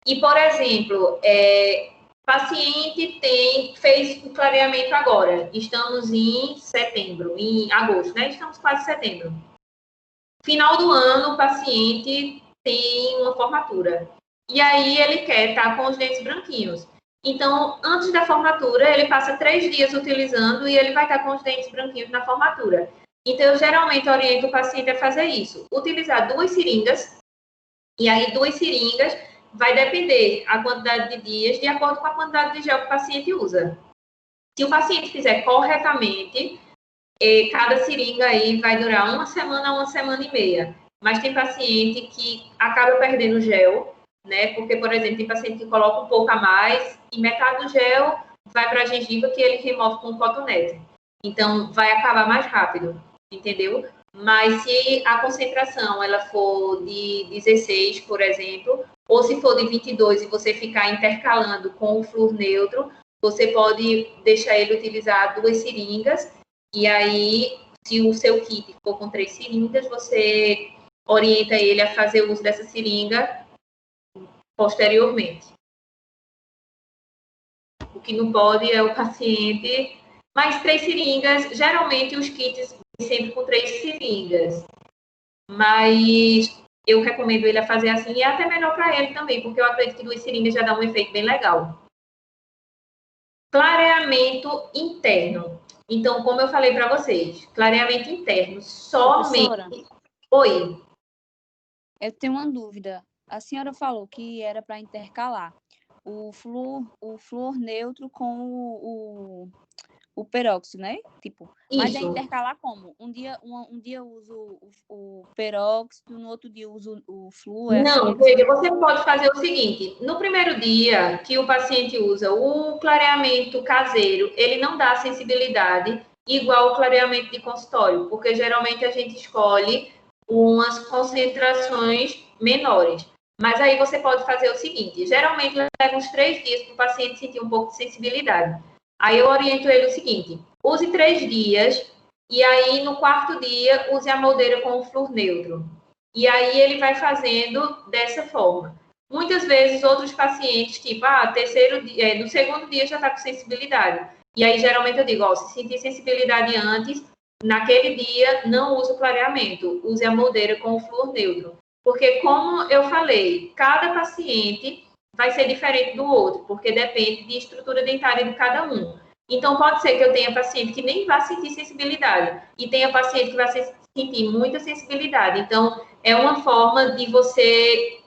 E, por exemplo, paciente fez o clareamento agora. Estamos em setembro, em agosto, né? Estamos quase em setembro. Final do ano, o paciente tem uma formatura. E aí ele quer estar com os dentes branquinhos. Então, antes da formatura, ele passa 3 dias utilizando e ele vai estar com os dentes branquinhos na formatura. Então, eu geralmente oriento o paciente a fazer isso. Utilizar 2 seringas. E aí, 2 seringas vai depender a quantidade de dias de acordo com a quantidade de gel que o paciente usa. Se o paciente fizer corretamente, cada seringa aí vai durar uma semana e meia. Mas tem paciente que acaba perdendo gel, né? Porque, por exemplo, tem paciente que coloca um pouco a mais e metade do gel vai para a gengiva que ele remove com o cotonete. Então, vai acabar mais rápido, entendeu? Mas se a concentração ela for de 16, por exemplo, ou se for de 22 e você ficar intercalando com o flúor neutro, você pode deixar ele utilizar 2 seringas e aí, se o seu kit for com 3 seringas, você orienta ele a fazer uso dessa seringa posteriormente. O que não pode é o paciente... Mas 3 seringas, geralmente os kits sempre com 3 seringas. Mas eu recomendo ele a fazer assim, e é até melhor para ele também, porque eu acredito que 2 seringas já dá um efeito bem legal. Clareamento interno. Então, como eu falei para vocês, clareamento interno, somente... Professora, Oi. eu tenho uma dúvida. A senhora falou que era para intercalar o flúor neutro com o peróxido, né? Tipo, mas é Isso. intercalar como? Um dia eu uso o peróxido, no outro dia eu uso o flúor, é assim? Não, veja, você pode fazer o seguinte, no primeiro dia que o paciente usa o clareamento caseiro, ele não dá sensibilidade igual o clareamento de consultório, porque geralmente a gente escolhe umas concentrações menores. Mas aí você pode fazer o seguinte, geralmente leva uns 3 dias para o paciente sentir um pouco de sensibilidade. Aí eu oriento ele o seguinte, use 3 dias e aí no 4º dia use a moldeira com o flúor neutro. E aí ele vai fazendo dessa forma. Muitas vezes outros pacientes, tipo, no 2º dia já está com sensibilidade. E aí geralmente eu digo, se sentir sensibilidade antes, naquele dia não use o clareamento, use a moldeira com o flúor neutro. Porque como eu falei, cada paciente vai ser diferente do outro, porque depende de estrutura dentária de cada um. Então pode ser que eu tenha paciente que nem vá sentir sensibilidade e tenha paciente que vai sentir muita sensibilidade. Então, é uma forma de você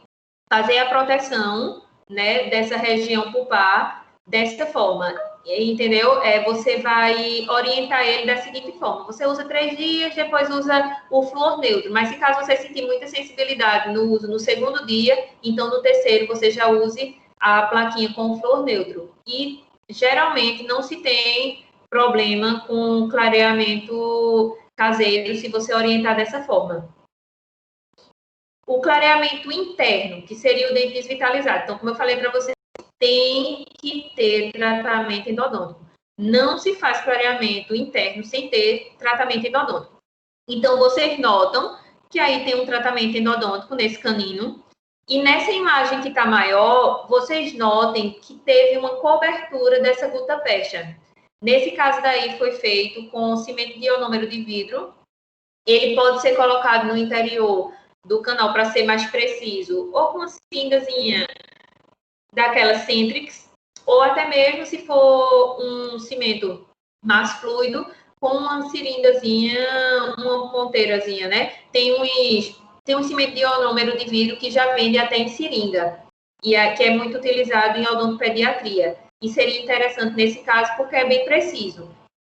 fazer a proteção, né, dessa região pulpar dessa forma, entendeu? Você vai orientar ele da seguinte forma: você usa 3 dias, depois usa o flúor neutro, mas se caso você sentir muita sensibilidade no uso no 2º dia, então no 3º você já use a plaquinha com o flúor neutro. E geralmente não se tem problema com clareamento caseiro se você orientar dessa forma. O clareamento interno, que seria o dente desvitalizado. Então, como eu falei para você, tem que ter tratamento endodôntico. Não se faz clareamento interno sem ter tratamento endodôntico. Então, vocês notam que aí tem um tratamento endodôntico nesse canino. E nessa imagem que está maior, vocês notem que teve uma cobertura dessa gutapercha. Nesse caso daí foi feito com cimento de ionômero de vidro. Ele pode ser colocado no interior do canal para ser mais preciso, ou com uma seringazinha daquela Centrix, ou até mesmo se for um cimento mais fluido, com uma seringazinha, uma ponteirazinha, né? Tem um cimento de ionômero de vidro que já vende até em seringa, que é muito utilizado em odontopediatria. E seria interessante nesse caso porque é bem preciso.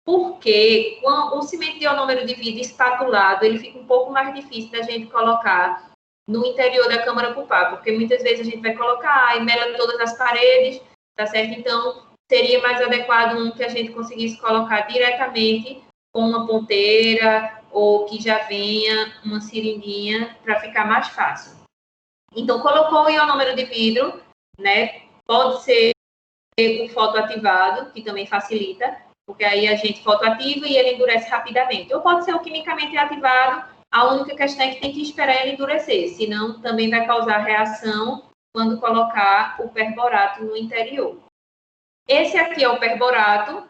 Porque o cimento de ionômero de vidro espatulado, ele fica um pouco mais difícil da gente colocar no interior da câmara pulpar, porque muitas vezes a gente vai colocar e mela todas as paredes, tá certo? Então, seria mais adequado um que a gente conseguisse colocar diretamente com uma ponteira ou que já venha uma seringuinha para ficar mais fácil. Então, colocou o ionômero de vidro, né? Pode ser o fotoativado, que também facilita, porque aí a gente fotoativa e ele endurece rapidamente. Ou pode ser o quimicamente ativado, a única questão é que tem que esperar ele endurecer, senão também vai causar reação quando colocar o perborato no interior. Esse aqui é o perborato.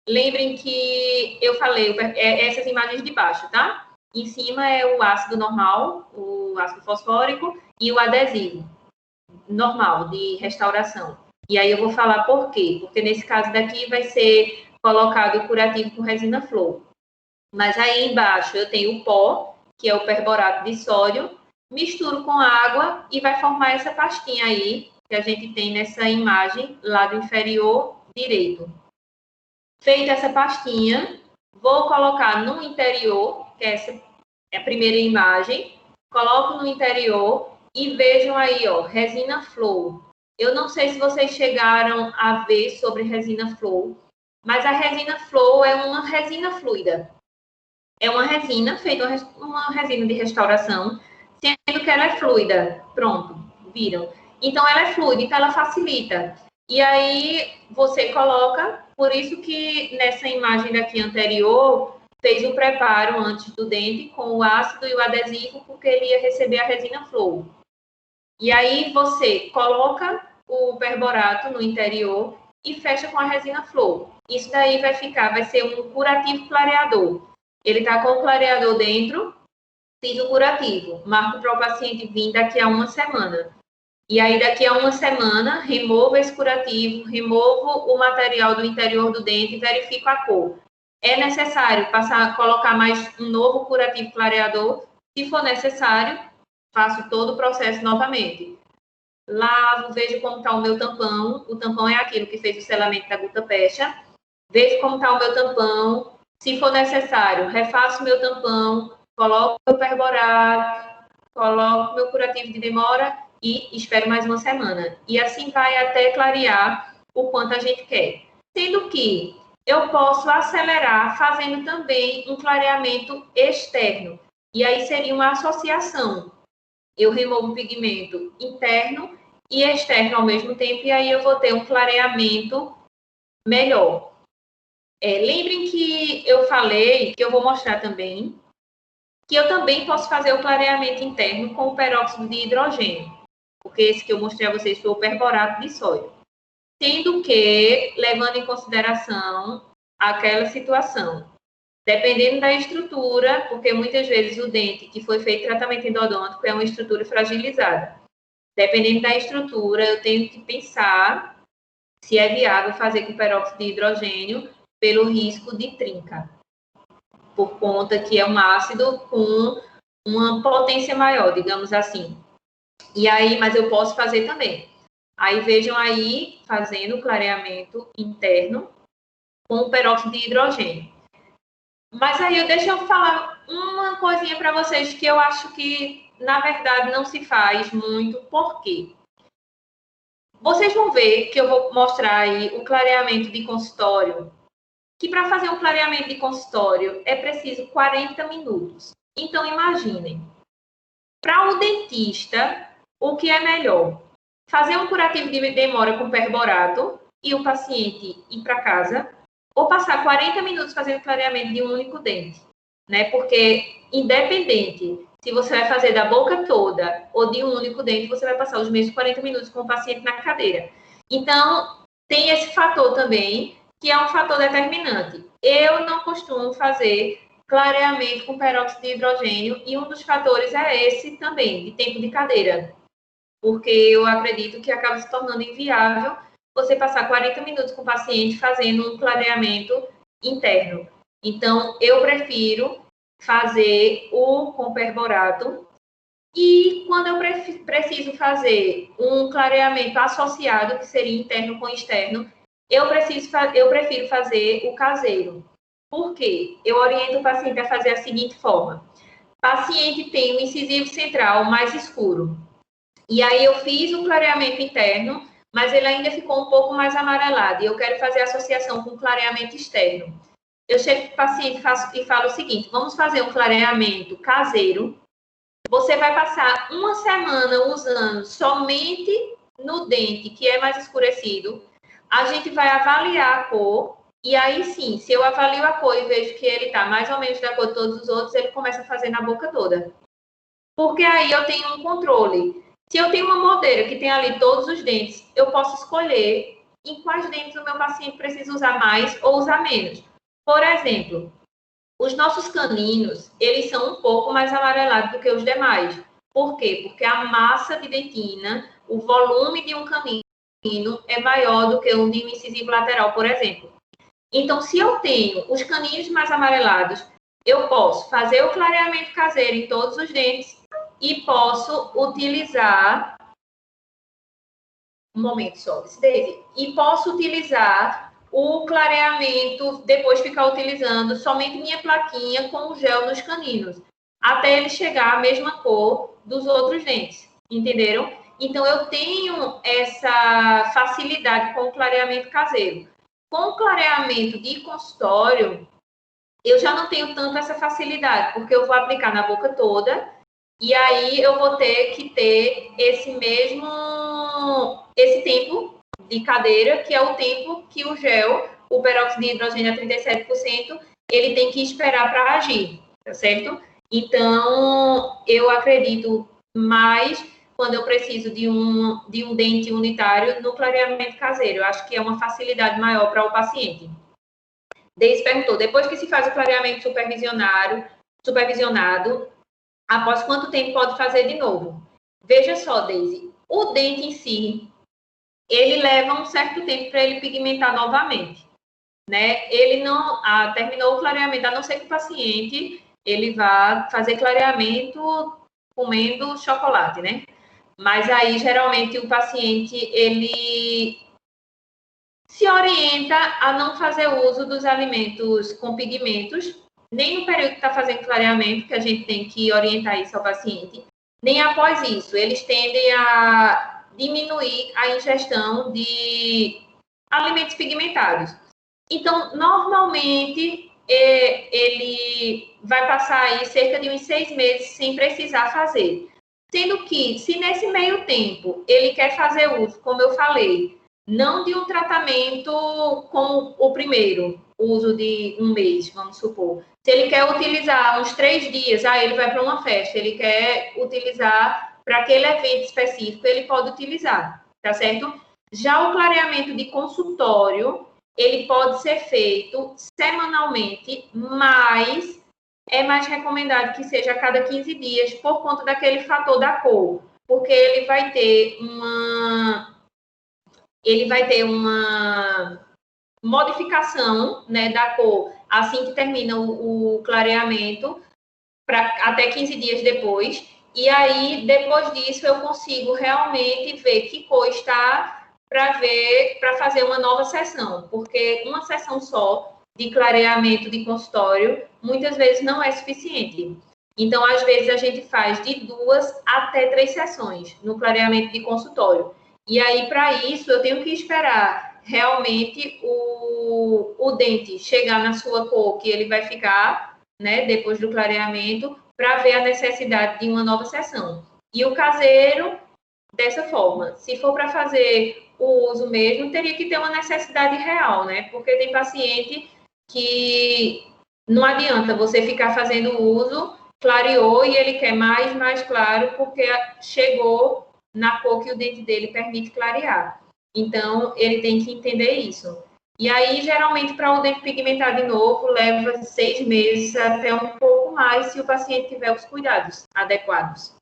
Lembrem que eu falei essas imagens de baixo, tá? Em cima é o ácido normal, o ácido fosfórico, e o adesivo normal, de restauração. E aí eu vou falar por quê. Porque nesse caso daqui vai ser colocado o curativo com resina flor. Mas aí embaixo eu tenho o pó, que é o perborato de sódio, misturo com água e vai formar essa pastinha aí, que a gente tem nessa imagem, lado inferior direito. Feita essa pastinha, vou colocar no interior, que essa é a primeira imagem, coloco no interior e vejam aí, ó, resina flor. Eu não sei se vocês chegaram a ver sobre resina flor, mas a resina flor é uma resina fluida. É uma resina feita, uma resina de restauração, sendo que ela é fluida. Pronto, viram? Então, ela é fluida, então ela facilita. E aí, você coloca, por isso que nessa imagem daqui anterior, fez o preparo antes do dente com o ácido e o adesivo, porque ele ia receber a resina flor. E aí, você coloca o perborato no interior e fecha com a resina flor. Isso daí vai ser um curativo clareador. Ele está com o clareador dentro, fiz o curativo, marco para o paciente vir daqui a uma semana. E aí, daqui a uma semana, removo esse curativo, removo o material do interior do dente e verifico a cor. É necessário colocar mais um novo curativo clareador? Se for necessário, faço todo o processo novamente. Lavo, vejo como está o meu tampão. O tampão é aquilo que fez o selamento da gutta-percha. Vejo como está o meu tampão. Se for necessário, refaço meu tampão, coloco meu perborato, coloco meu curativo de demora e espero mais uma semana. E assim vai até clarear o quanto a gente quer. Sendo que eu posso acelerar fazendo também um clareamento externo. E aí seria uma associação. Eu removo o pigmento interno e externo ao mesmo tempo, e aí eu vou ter um clareamento melhor. Lembrem que eu falei, que eu vou mostrar também, que eu também posso fazer o clareamento interno com o peróxido de hidrogênio, porque esse que eu mostrei a vocês foi o perborato de sódio. Sendo que, levando em consideração aquela situação, dependendo da estrutura, porque muitas vezes o dente que foi feito tratamento endodôntico é uma estrutura fragilizada. Dependendo da estrutura, eu tenho que pensar se é viável fazer com peróxido de hidrogênio pelo risco de trinca, por conta que é um ácido com uma potência maior, digamos assim. E aí, mas eu posso fazer também. Aí vejam aí, fazendo o clareamento interno com o peróxido de hidrogênio. Mas aí, deixa eu falar uma coisinha para vocês que eu acho que, na verdade, não se faz muito. Por quê? Vocês vão ver que eu vou mostrar aí o clareamento de consultório, que para fazer um clareamento de consultório é preciso 40 minutos. Então, imaginem, para o dentista, o que é melhor? Fazer um curativo de demora com perborato e o paciente ir para casa, ou passar 40 minutos fazendo clareamento de um único dente, né? Porque, independente se você vai fazer da boca toda ou de um único dente, você vai passar os mesmos 40 minutos com o paciente na cadeira. Então, tem esse fator também, que é um fator determinante. Eu não costumo fazer clareamento com peróxido de hidrogênio, e um dos fatores é esse também, de tempo de cadeira, porque eu acredito que acaba se tornando inviável você passar 40 minutos com o paciente fazendo um clareamento interno. Então, eu prefiro fazer o com perborato, e quando eu preciso fazer um clareamento associado, que seria interno com externo, eu prefiro fazer o caseiro. Por quê? Eu oriento o paciente a fazer da seguinte forma. O paciente tem um incisivo central mais escuro. E aí eu fiz o clareamento interno, mas ele ainda ficou um pouco mais amarelado. E eu quero fazer associação com clareamento externo. Eu chego para o paciente e falo o seguinte: vamos fazer um clareamento caseiro. Você vai passar uma semana usando somente no dente que é mais escurecido. A gente vai avaliar a cor. E aí sim, se eu avalio a cor e vejo que ele está mais ou menos da cor de todos os outros, ele começa a fazer na boca toda. Porque aí eu tenho um controle. Se eu tenho uma moldeira que tem ali todos os dentes, eu posso escolher em quais dentes o meu paciente precisa usar mais ou usar menos. Por exemplo, os nossos caninos, eles são um pouco mais amarelados do que os demais. Por quê? Porque a massa de dentina, o volume de um canino é maior do que o de um incisivo lateral, por exemplo. Então, se eu tenho os caninos mais amarelados, eu posso fazer o clareamento caseiro em todos os dentes e posso utilizar... Um momento só, Daisy. E posso utilizar o clareamento, depois ficar utilizando somente minha plaquinha com o gel nos caninos, até ele chegar à mesma cor dos outros dentes, entenderam? Então, eu tenho essa facilidade com o clareamento caseiro. Com o clareamento de consultório, eu já não tenho tanto essa facilidade, porque eu vou aplicar na boca toda, e aí eu vou ter que ter esse tempo de cadeira, que é o tempo que o gel, o peróxido de hidrogênio a 37%, ele tem que esperar para agir, tá certo? Então, eu acredito mais quando eu preciso de um dente unitário no clareamento caseiro. Eu acho que é uma facilidade maior para o paciente. Deise perguntou, depois que se faz o clareamento supervisionado, após quanto tempo pode fazer de novo? Veja só, Deise, o dente em si, ele leva um certo tempo para ele pigmentar novamente, né? Ele não terminou o clareamento, a não ser que o paciente ele vá fazer clareamento comendo chocolate, né? Mas aí, geralmente, o paciente, ele se orienta a não fazer uso dos alimentos com pigmentos, nem no período que está fazendo clareamento, que a gente tem que orientar isso ao paciente, nem após isso. Eles tendem a diminuir a ingestão de alimentos pigmentados. Então, normalmente, ele vai passar aí cerca de uns 6 meses sem precisar fazer. Sendo que, se nesse meio tempo ele quer fazer uso, como eu falei, não de um tratamento como o primeiro, uso de um mês, vamos supor. Se ele quer utilizar uns 3 dias, ele vai para uma festa, ele quer utilizar para aquele evento específico, ele pode utilizar, tá certo? Já o clareamento de consultório, ele pode ser feito semanalmente, mas é mais recomendado que seja a cada 15 dias, por conta daquele fator da cor, porque ele vai ter uma modificação, né, da cor assim que termina o clareamento, até 15 dias depois, e aí, depois disso, eu consigo realmente ver que cor está para fazer uma nova sessão, porque uma sessão só de clareamento de consultório muitas vezes não é suficiente. Então, às vezes, a gente faz de 2 até 3 sessões no clareamento de consultório. E aí, para isso, eu tenho que esperar realmente o dente chegar na sua cor que ele vai ficar, né, depois do clareamento, para ver a necessidade de uma nova sessão. E o caseiro, dessa forma. Se for para fazer o uso mesmo, teria que ter uma necessidade real, né? Porque tem paciente que não adianta você ficar fazendo uso, clareou e ele quer mais claro, porque chegou na cor que o dente dele permite clarear. Então, ele tem que entender isso. E aí, geralmente, para o dente pigmentar de novo, leva 6 meses até um pouco mais, se o paciente tiver os cuidados adequados.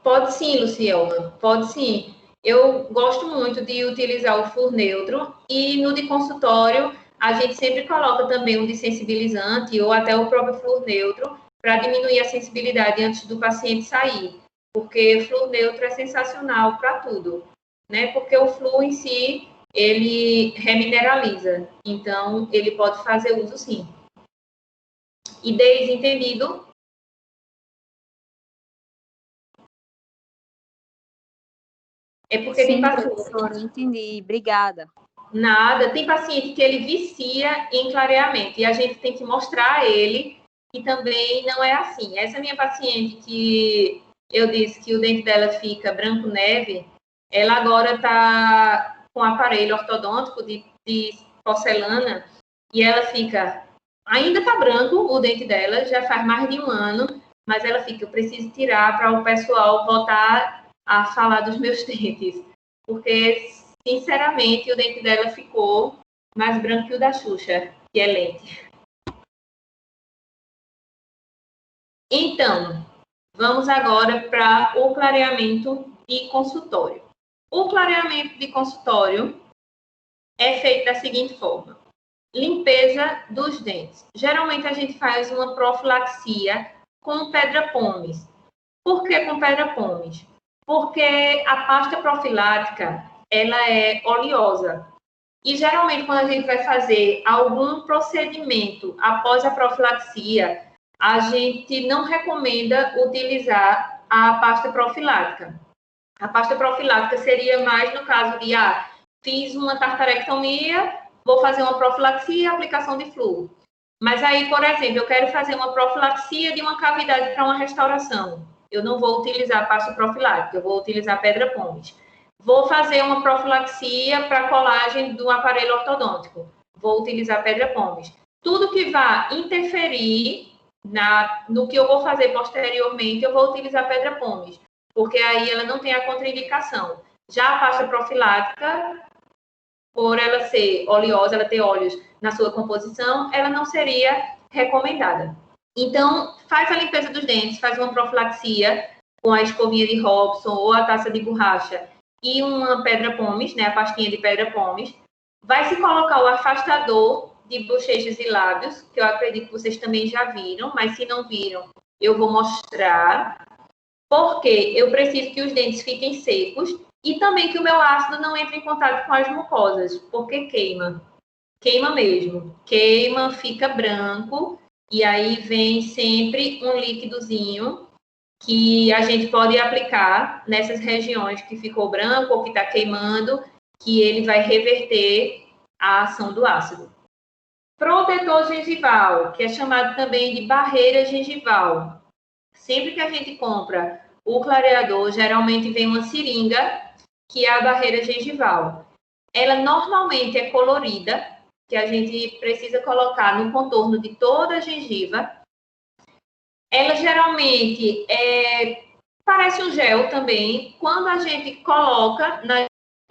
Pode sim, Lucielma, pode sim. Eu gosto muito de utilizar o flúor neutro e no de consultório a gente sempre coloca também um desensibilizante ou até o próprio flúor neutro para diminuir a sensibilidade antes do paciente sair, porque flúor neutro é sensacional para tudo, né? Porque o flúor em si, ele remineraliza, então ele pode fazer uso sim. E desentendido? É porque Sim, tem paciente. professora, entendi. Obrigada. Nada. Tem paciente que ele vicia em clareamento e a gente tem que mostrar a ele que também não é assim. Essa minha paciente que eu disse que o dente dela fica branco neve, ela agora está com aparelho ortodôntico de porcelana e ela fica... Ainda está branco o dente dela, já faz mais de um ano, mas ela fica, eu preciso tirar para o pessoal voltar a falar dos meus dentes. Porque, sinceramente, o dente dela ficou mais branco que o da Xuxa, que é lente. Então, vamos agora para o clareamento de consultório. O clareamento de consultório é feito da seguinte forma. Limpeza dos dentes. Geralmente a gente faz uma profilaxia com pedra pomes. Por que com pedra pomes? Porque a pasta profilática, ela é oleosa. E geralmente quando a gente vai fazer algum procedimento após a profilaxia, a gente não recomenda utilizar a pasta profilática. A pasta profilática seria mais no caso de, fiz uma tartarectomia, vou fazer uma profilaxia e aplicação de flúor. Mas aí, por exemplo, eu quero fazer uma profilaxia de uma cavidade para uma restauração. Eu não vou utilizar pasta profilática, eu vou utilizar pedra pomes. Vou fazer uma profilaxia para colagem do aparelho ortodôntico. Vou utilizar pedra pomes. Tudo que vá interferir no que eu vou fazer posteriormente, eu vou utilizar pedra pomes, porque aí ela não tem a contraindicação. Já a pasta profilática, por ela ser oleosa, ela ter óleos na sua composição, ela não seria recomendada. Então, faz a limpeza dos dentes, faz uma profilaxia com a escovinha de Robson ou a taça de borracha e uma pedra pomes, né, a pastinha de pedra pomes. Vai se colocar o afastador de bochechas e lábios, que eu acredito que vocês também já viram, mas se não viram, eu vou mostrar, porque eu preciso que os dentes fiquem secos e também que o meu ácido não entre em contato com as mucosas, porque queima. Queima mesmo. Queima, fica branco, e aí vem sempre um líquidozinho que a gente pode aplicar nessas regiões que ficou branco ou que está queimando, que ele vai reverter a ação do ácido. Protetor gengival, que é chamado também de barreira gengival. Sempre que a gente compra o clareador, geralmente vem uma seringa, que é a barreira gengival. Ela normalmente é colorida, que a gente precisa colocar no contorno de toda a gengiva. Ela geralmente parece um gel também. Quando a gente coloca na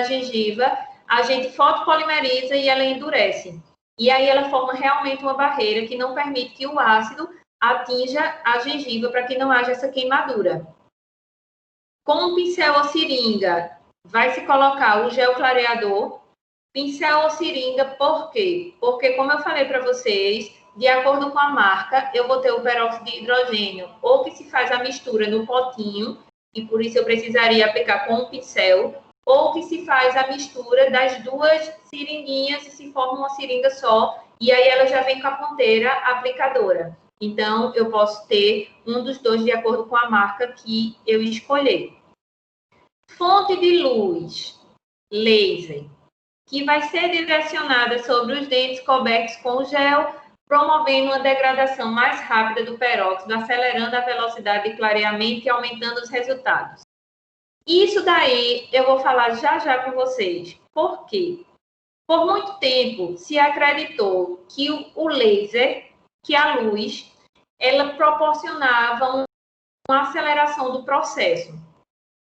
gengiva, a gente fotopolimeriza e ela endurece. E aí ela forma realmente uma barreira que não permite que o ácido atinja a gengiva para que não haja essa queimadura. Com o pincel ou seringa, vai se colocar o gel clareador. Pincel ou seringa, por quê? Porque, como eu falei para vocês, de acordo com a marca, eu vou ter o peróxido de hidrogênio, ou que se faz a mistura no potinho, e por isso eu precisaria aplicar com um pincel, ou que se faz a mistura das duas seringuinhas e se forma uma seringa só, e aí ela já vem com a ponteira aplicadora. Então, eu posso ter um dos dois de acordo com a marca que eu escolher. Fonte de luz, laser, que vai ser direcionada sobre os dentes cobertos com gel, promovendo uma degradação mais rápida do peróxido, acelerando a velocidade de clareamento e aumentando os resultados. Isso daí eu vou falar já já com vocês. Por quê? Por muito tempo se acreditou que o laser, que a luz, ela proporcionava uma aceleração do processo,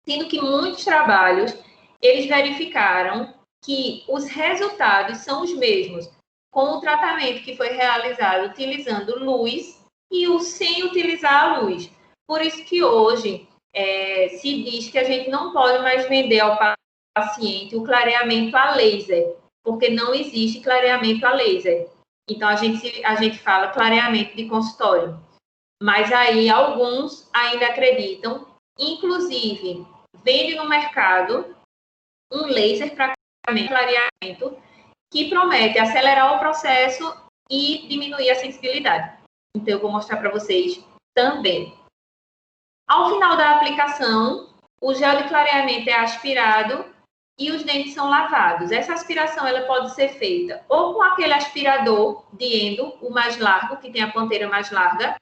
sendo que muitos trabalhos eles verificaram que os resultados são os mesmos com o tratamento que foi realizado utilizando luz e o sem utilizar a luz. Por isso que hoje se diz que a gente não pode mais vender ao paciente o clareamento a laser, porque não existe clareamento a laser. Então, a gente fala clareamento de consultório. Mas aí, alguns ainda acreditam, inclusive, vende no mercado um laser para clareamento que promete acelerar o processo e diminuir a sensibilidade. Então, eu vou mostrar para vocês também. Ao final da aplicação, o gel de clareamento é aspirado e os dentes são lavados. Essa aspiração ela pode ser feita ou com aquele aspirador de endo, o mais largo, que tem a ponteira mais larga,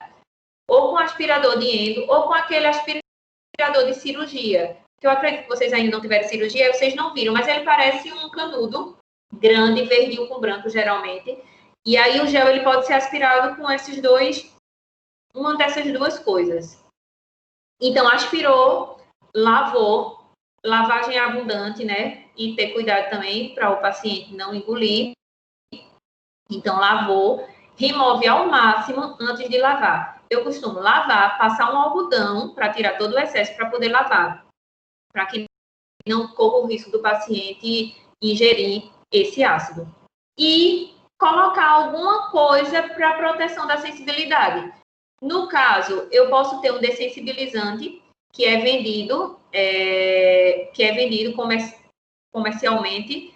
ou com aspirador de endo, ou com aquele aspirador de cirurgia, que eu acredito que vocês ainda não tiveram cirurgia, vocês não viram, mas ele parece um canudo grande, verdinho com branco, geralmente. E aí o gel ele pode ser aspirado com esses dois, uma dessas duas coisas. Então, aspirou, lavou, lavagem abundante, né? E ter cuidado também para o paciente não engolir. Então, lavou, remove ao máximo antes de lavar. Eu costumo lavar, passar um algodão para tirar todo o excesso para poder lavar, para que não corra o risco do paciente ingerir esse ácido. E colocar alguma coisa para proteção da sensibilidade. No caso, eu posso ter um dessensibilizante que é vendido comercialmente,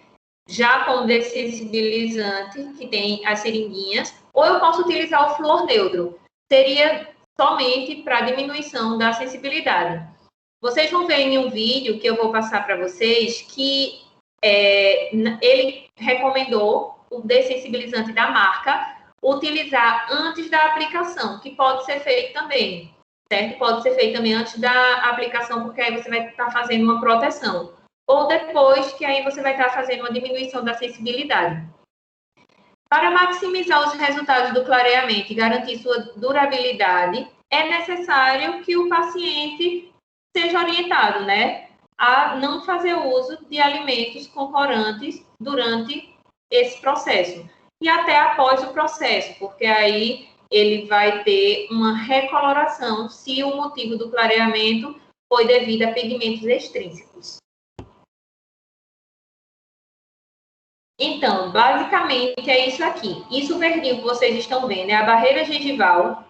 já com dessensibilizante, que tem as seringuinhas, ou eu posso utilizar o flúor neutro. Seria somente para diminuição da sensibilidade. Vocês vão ver em um vídeo que eu vou passar para vocês que ele recomendou o dessensibilizante da marca utilizar antes da aplicação, que pode ser feito também, certo? Pode ser feito também antes da aplicação, porque aí você vai estar fazendo uma proteção. Ou depois, que aí você vai estar fazendo uma diminuição da sensibilidade. Para maximizar os resultados do clareamento e garantir sua durabilidade, é necessário que o paciente seja orientado, né, a não fazer uso de alimentos com corantes durante esse processo. E até após o processo, porque aí ele vai ter uma recoloração se o motivo do clareamento foi devido a pigmentos extrínsecos. Então, basicamente é isso aqui. Isso verdinho que vocês estão vendo é a barreira gengival.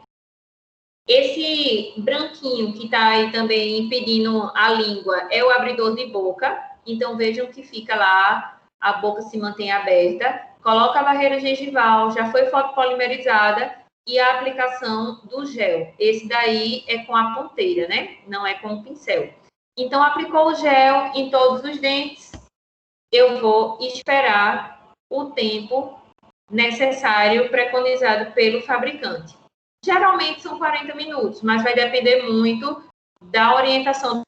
Esse branquinho que está aí também impedindo a língua é o abridor de boca. Então, vejam que fica lá, a boca se mantém aberta. Coloca a barreira gengival, já foi fotopolimerizada, e a aplicação do gel. Esse daí é com a ponteira, né? Não é com o pincel. Então, aplicou o gel em todos os dentes, eu vou esperar o tempo necessário preconizado pelo fabricante. Geralmente são 40 minutos, mas vai depender muito da orientação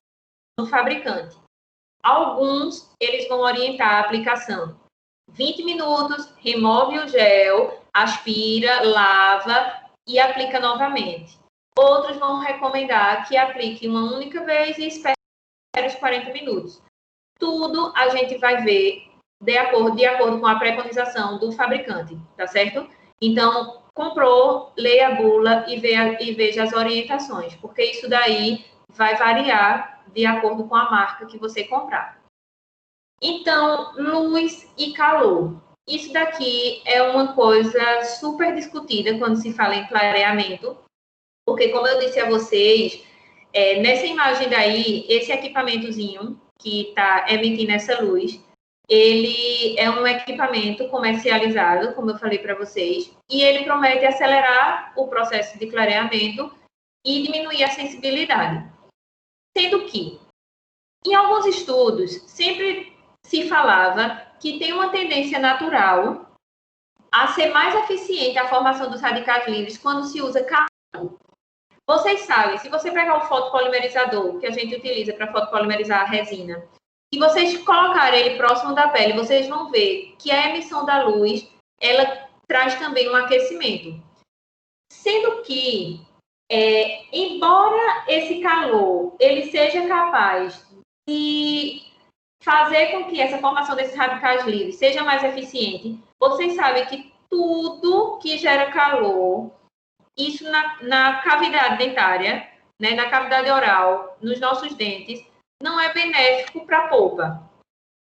do fabricante. Alguns, eles vão orientar a aplicação 20 minutos, remove o gel, aspira, lava e aplica novamente. Outros vão recomendar que aplique uma única vez e espere os 40 minutos. Tudo a gente vai ver de acordo com a preconização do fabricante, tá certo? Então, comprou, leia a bula e veja as orientações, porque isso daí vai variar de acordo com a marca que você comprar. Então, luz e calor. Isso daqui é uma coisa super discutida quando se fala em clareamento, porque, como eu disse a vocês, nessa imagem daí, esse equipamentozinho que está emitindo essa luz, ele é um equipamento comercializado, como eu falei para vocês, e ele promete acelerar o processo de clareamento e diminuir a sensibilidade. Sendo que, em alguns estudos, sempre se falava que tem uma tendência natural a ser mais eficiente a formação dos radicais livres quando se usa calor. Vocês sabem, se você pegar o fotopolimerizador que a gente utiliza para fotopolimerizar a resina, e vocês colocarem ele próximo da pele, vocês vão ver que a emissão da luz, ela traz também um aquecimento. Sendo que, embora esse calor ele seja capaz de fazer com que essa formação desses radicais livres seja mais eficiente, vocês sabem que tudo que gera calor, isso na cavidade dentária, né, na cavidade oral, nos nossos dentes, não é benéfico para a polpa.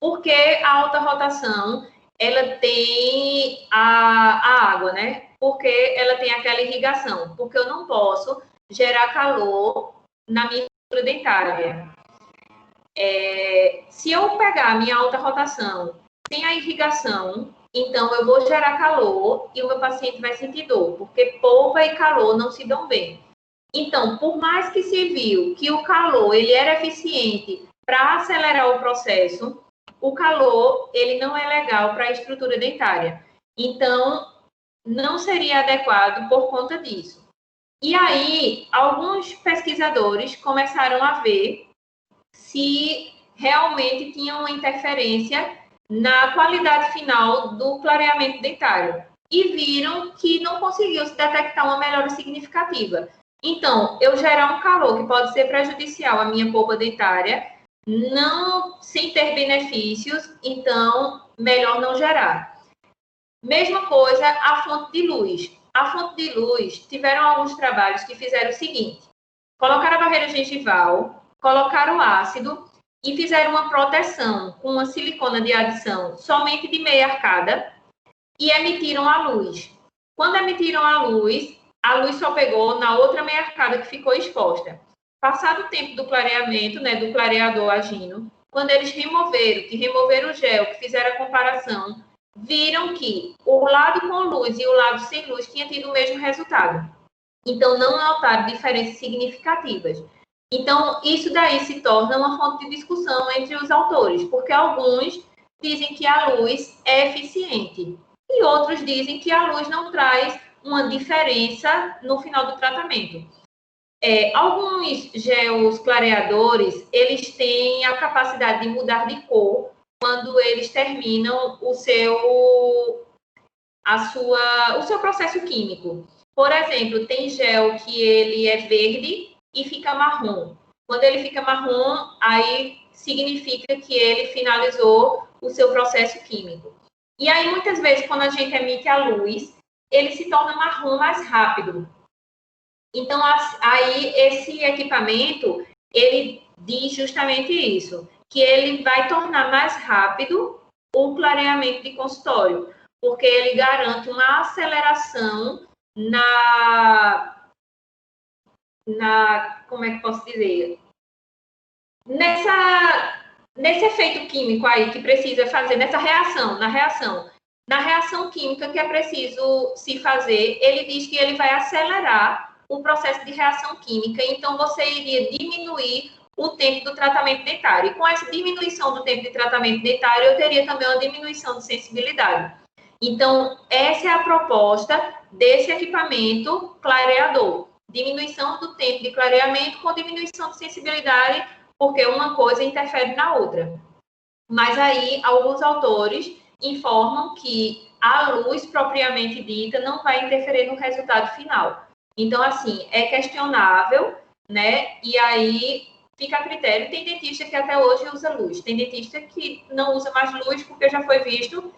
Porque a alta rotação, ela tem a água, né? Porque ela tem aquela irrigação. Porque eu não posso gerar calor na minha estrutura dentária. Se eu pegar a minha alta rotação sem a irrigação, então eu vou gerar calor e o meu paciente vai sentir dor, porque polpa e calor não se dão bem. Então, por mais que se viu que o calor ele era eficiente para acelerar o processo, o calor ele não é legal para a estrutura dentária. Então, não seria adequado por conta disso. E aí, alguns pesquisadores começaram a ver se realmente tinha uma interferência na qualidade final do clareamento dentário. E viram que não conseguiu se detectar uma melhora significativa. Então, eu gerar um calor que pode ser prejudicial à minha polpa dentária, não sem ter benefícios, então, melhor não gerar. Mesma coisa a fonte de luz. A fonte de luz, tiveram alguns trabalhos que fizeram o seguinte: colocaram a barreira gengival, colocaram ácido e fizeram uma proteção com uma silicona de adição somente de meia arcada e emitiram a luz. Quando emitiram a luz só pegou na outra meia arcada que ficou exposta. Passado o tempo do clareamento, né, do clareador agindo, quando eles removeram o gel, que fizeram a comparação, viram que o lado com luz e o lado sem luz tinha tido o mesmo resultado. Então, não notaram diferenças significativas. Então, isso daí se torna uma fonte de discussão entre os autores, porque alguns dizem que a luz é eficiente e outros dizem que a luz não traz uma diferença no final do tratamento. Alguns gels clareadores, eles têm a capacidade de mudar de cor quando eles terminam o seu processo químico. Por exemplo, tem gel que ele é verde e fica marrom. Quando ele fica marrom, aí significa que ele finalizou o seu processo químico. E aí, muitas vezes, quando a gente emite a luz, ele se torna marrom mais rápido. Então, aí, esse equipamento, ele diz justamente isso, que ele vai tornar mais rápido o clareamento de consultório, porque ele garante uma aceleração como é que posso dizer? Nesse efeito químico aí que precisa fazer, nessa reação, na reação química que é preciso se fazer, ele diz que ele vai acelerar o processo de reação química, então você iria diminuir o tempo do tratamento dentário. E com essa diminuição do tempo de tratamento dentário, eu teria também uma diminuição de sensibilidade. Então, essa é a proposta desse equipamento clareador. Diminuição do tempo de clareamento com diminuição de sensibilidade, porque uma coisa interfere na outra. Mas aí, alguns autores informam que a luz propriamente dita não vai interferir no resultado final. Então, assim, é questionável, né? E aí fica a critério. Tem dentista que até hoje usa luz. Tem dentista que não usa mais luz porque já foi visto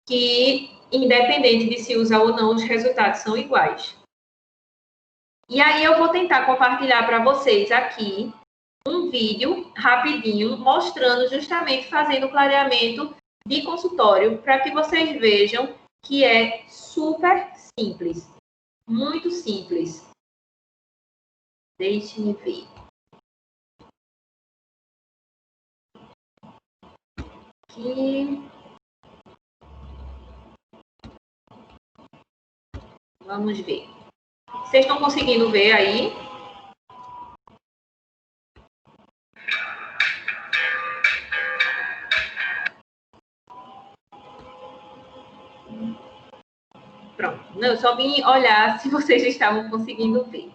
que, independente de se usa ou não, os resultados são iguais. E aí eu vou tentar compartilhar para vocês aqui um vídeo rapidinho mostrando justamente fazendo o clareamento de consultório para que vocês vejam que é super simples, muito simples. Deixe-me ver. Aqui. Vamos ver. Vocês estão conseguindo ver aí? Pronto. Não, eu só vim olhar se vocês estavam conseguindo ver.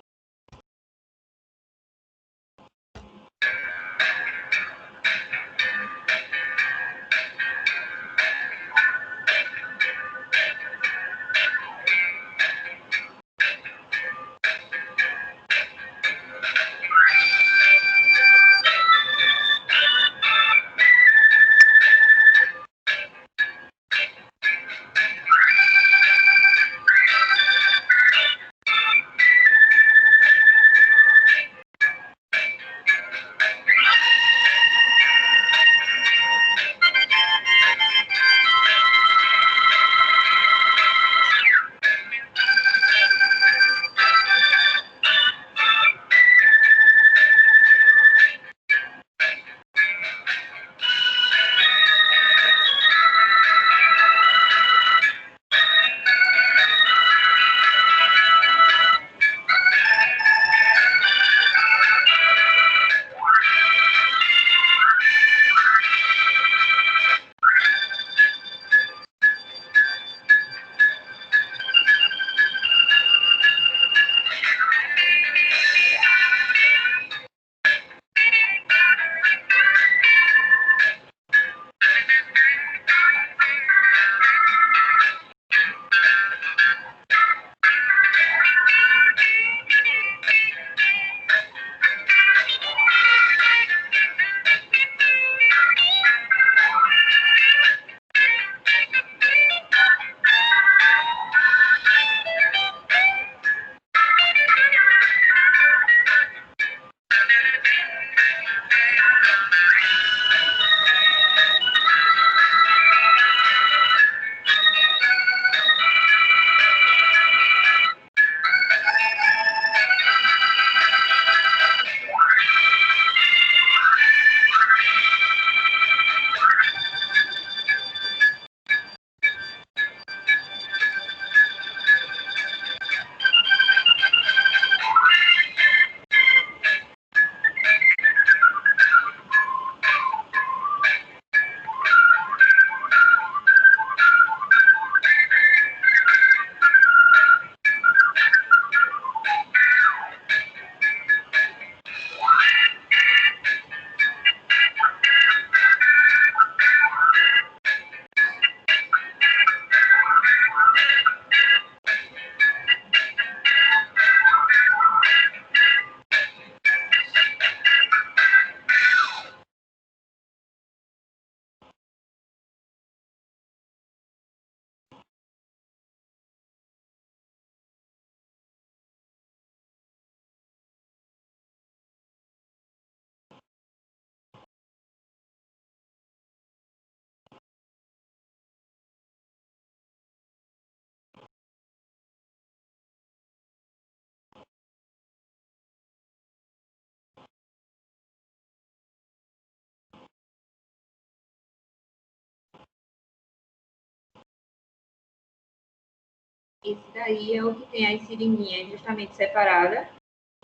Esse daí é o que tem as seringuinhas justamente separadas,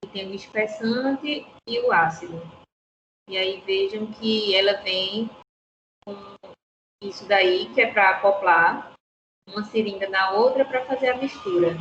que tem o espessante e o ácido. E aí vejam que ela vem com isso daí, que é para acoplar uma seringa na outra para fazer a mistura.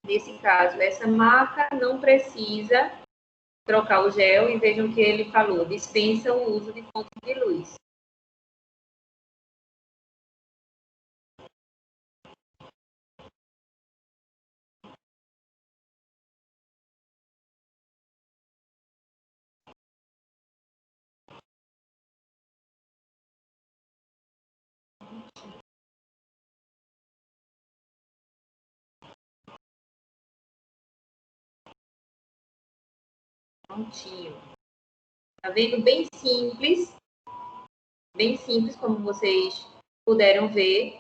Nesse caso, essa marca não precisa trocar o gel e vejam que ele falou, dispensa o uso de fonte de luz. Prontinho. Tá vendo? Bem simples, como vocês puderam ver.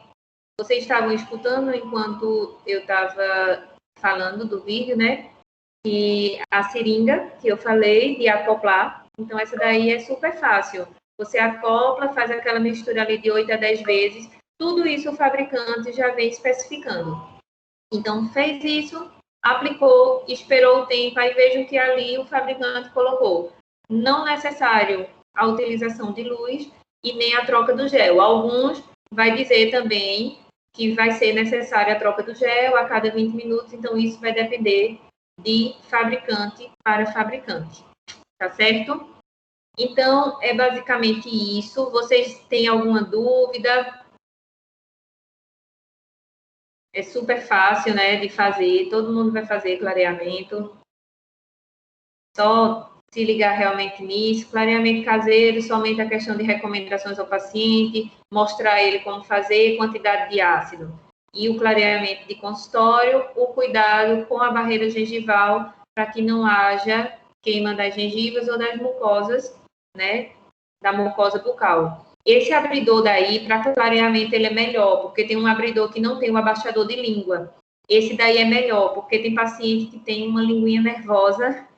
Vocês estavam escutando enquanto eu estava falando do vídeo, né? E a seringa que eu falei de acoplar. Então, essa daí é super fácil. Você acopla, faz aquela mistura ali de 8 a 10 vezes. Tudo isso o fabricante já vem especificando. Então, fez isso, aplicou, esperou o tempo, aí vejam que ali o fabricante colocou não necessário a utilização de luz e nem a troca do gel. Alguns vai dizer também que vai ser necessária a troca do gel a cada 20 minutos, então isso vai depender de fabricante para fabricante, tá certo? Então, é basicamente isso. Vocês têm alguma dúvida? É super fácil, né, de fazer, todo mundo vai fazer clareamento. Só se ligar realmente nisso. Clareamento caseiro, somente a questão de recomendações ao paciente, mostrar ele como fazer, quantidade de ácido. E o clareamento de consultório, o cuidado com a barreira gengival, para que não haja queima das gengivas ou das mucosas, né, da mucosa bucal. Esse abridor daí, para clareamento, ele é melhor, porque tem um abridor que não tem um abaixador de língua. Esse daí é melhor, porque tem paciente que tem uma linguinha nervosa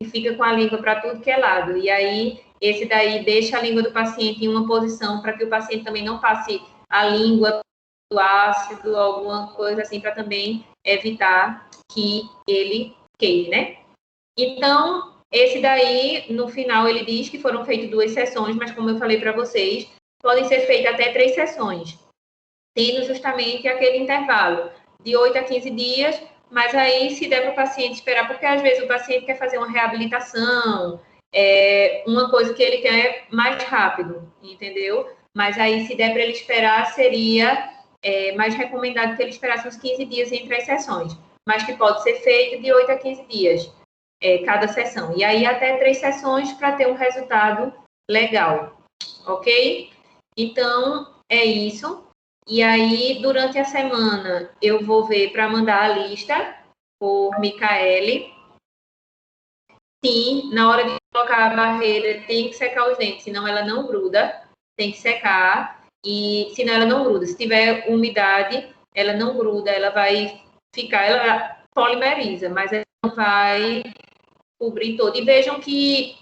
e fica com a língua para tudo que é lado. E aí, esse daí deixa a língua do paciente em uma posição para que o paciente também não passe a língua do ácido, alguma coisa assim, para também evitar que ele queime, né? Então, esse daí, no final, ele diz que foram feitas 2 sessões, mas como eu falei para vocês, podem ser feitas até 3 sessões, tendo justamente aquele intervalo de 8 a 15 dias, mas aí se der para o paciente esperar, porque às vezes o paciente quer fazer uma reabilitação, uma coisa que ele quer mais rápido, entendeu? Mas aí se der para ele esperar, seria mais recomendado que ele esperasse uns 15 dias entre as sessões, mas que pode ser feito de 8 a 15 dias cada sessão. E aí até 3 sessões para ter um resultado legal, ok? Então, é isso. E aí, durante a semana, eu vou ver para mandar a lista por Micaele. Sim, na hora de colocar a barreira, tem que secar os dentes, senão ela não gruda. Tem que secar, e senão ela não gruda. Se tiver umidade, ela não gruda, ela vai ficar, ela polimeriza, mas ela não vai cobrir todo. E vejam que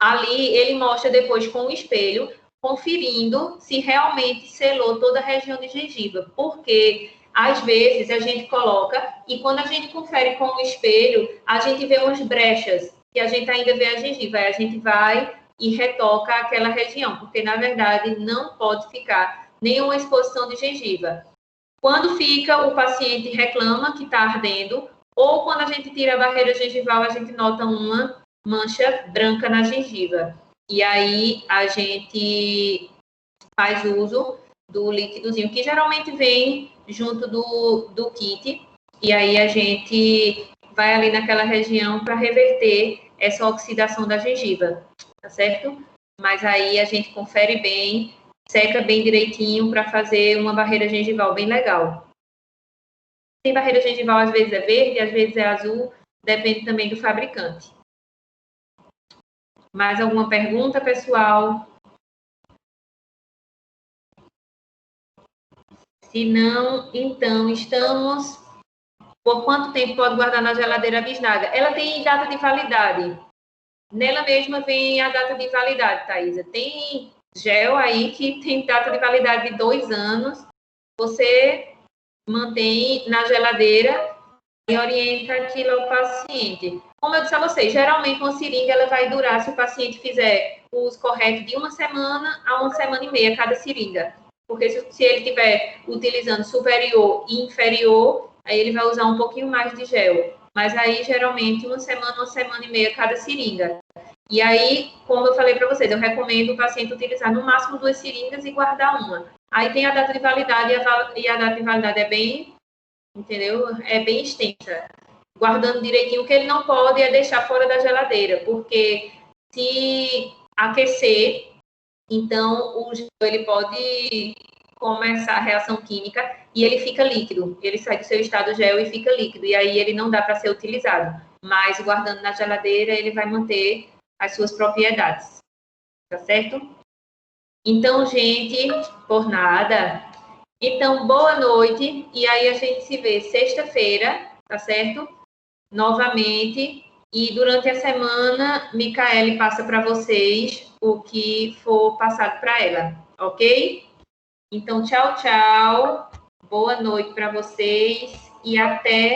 ali ele mostra depois com o espelho, conferindo se realmente selou toda a região de gengiva, porque às vezes a gente coloca e quando a gente confere com o espelho, a gente vê umas brechas e a gente ainda vê a gengiva, aí a gente vai e retoca aquela região, porque na verdade não pode ficar nenhuma exposição de gengiva. Quando fica, o paciente reclama que está ardendo, ou quando a gente tira a barreira gengival, a gente nota uma mancha branca na gengiva. E aí a gente faz uso do líquidozinho, que geralmente vem junto do kit, e aí a gente vai ali naquela região para reverter essa oxidação da gengiva, tá certo? Mas aí a gente confere bem, seca bem direitinho para fazer uma barreira gengival bem legal. Tem barreira gengival, às vezes é verde, às vezes é azul, depende também do fabricante. Mais alguma pergunta, pessoal? Se não, então estamos... Por quanto tempo pode guardar na geladeira a bisnaga? Ela tem data de validade. Nela mesma vem a data de validade, Thaisa. Tem gel aí que tem data de validade de 2 anos. Você mantém na geladeira e orienta aquilo ao paciente. Como eu disse a vocês, geralmente uma seringa ela vai durar, se o paciente fizer o uso correto, de 1 semana a 1 semana e meia cada seringa. Porque se ele estiver utilizando superior e inferior, aí ele vai usar um pouquinho mais de gel. Mas aí, geralmente, 1 semana e meia cada seringa. E aí, como eu falei para vocês, eu recomendo o paciente utilizar no máximo 2 seringas e guardar uma. Aí tem a data de validade e a data de validade é bem, entendeu? É bem extensa. Guardando direitinho, o que ele não pode é deixar fora da geladeira, porque se aquecer, então o gel ele pode começar a reação química e ele fica líquido. Ele sai do seu estado gel e fica líquido, e aí ele não dá para ser utilizado. Mas guardando na geladeira, ele vai manter as suas propriedades. Tá certo? Então, gente, por nada. Então, boa noite. E aí a gente se vê sexta-feira, tá certo? Novamente. E durante a semana, Micaele passa para vocês o que for passado para ela, ok? Então, tchau, tchau. Boa noite para vocês e até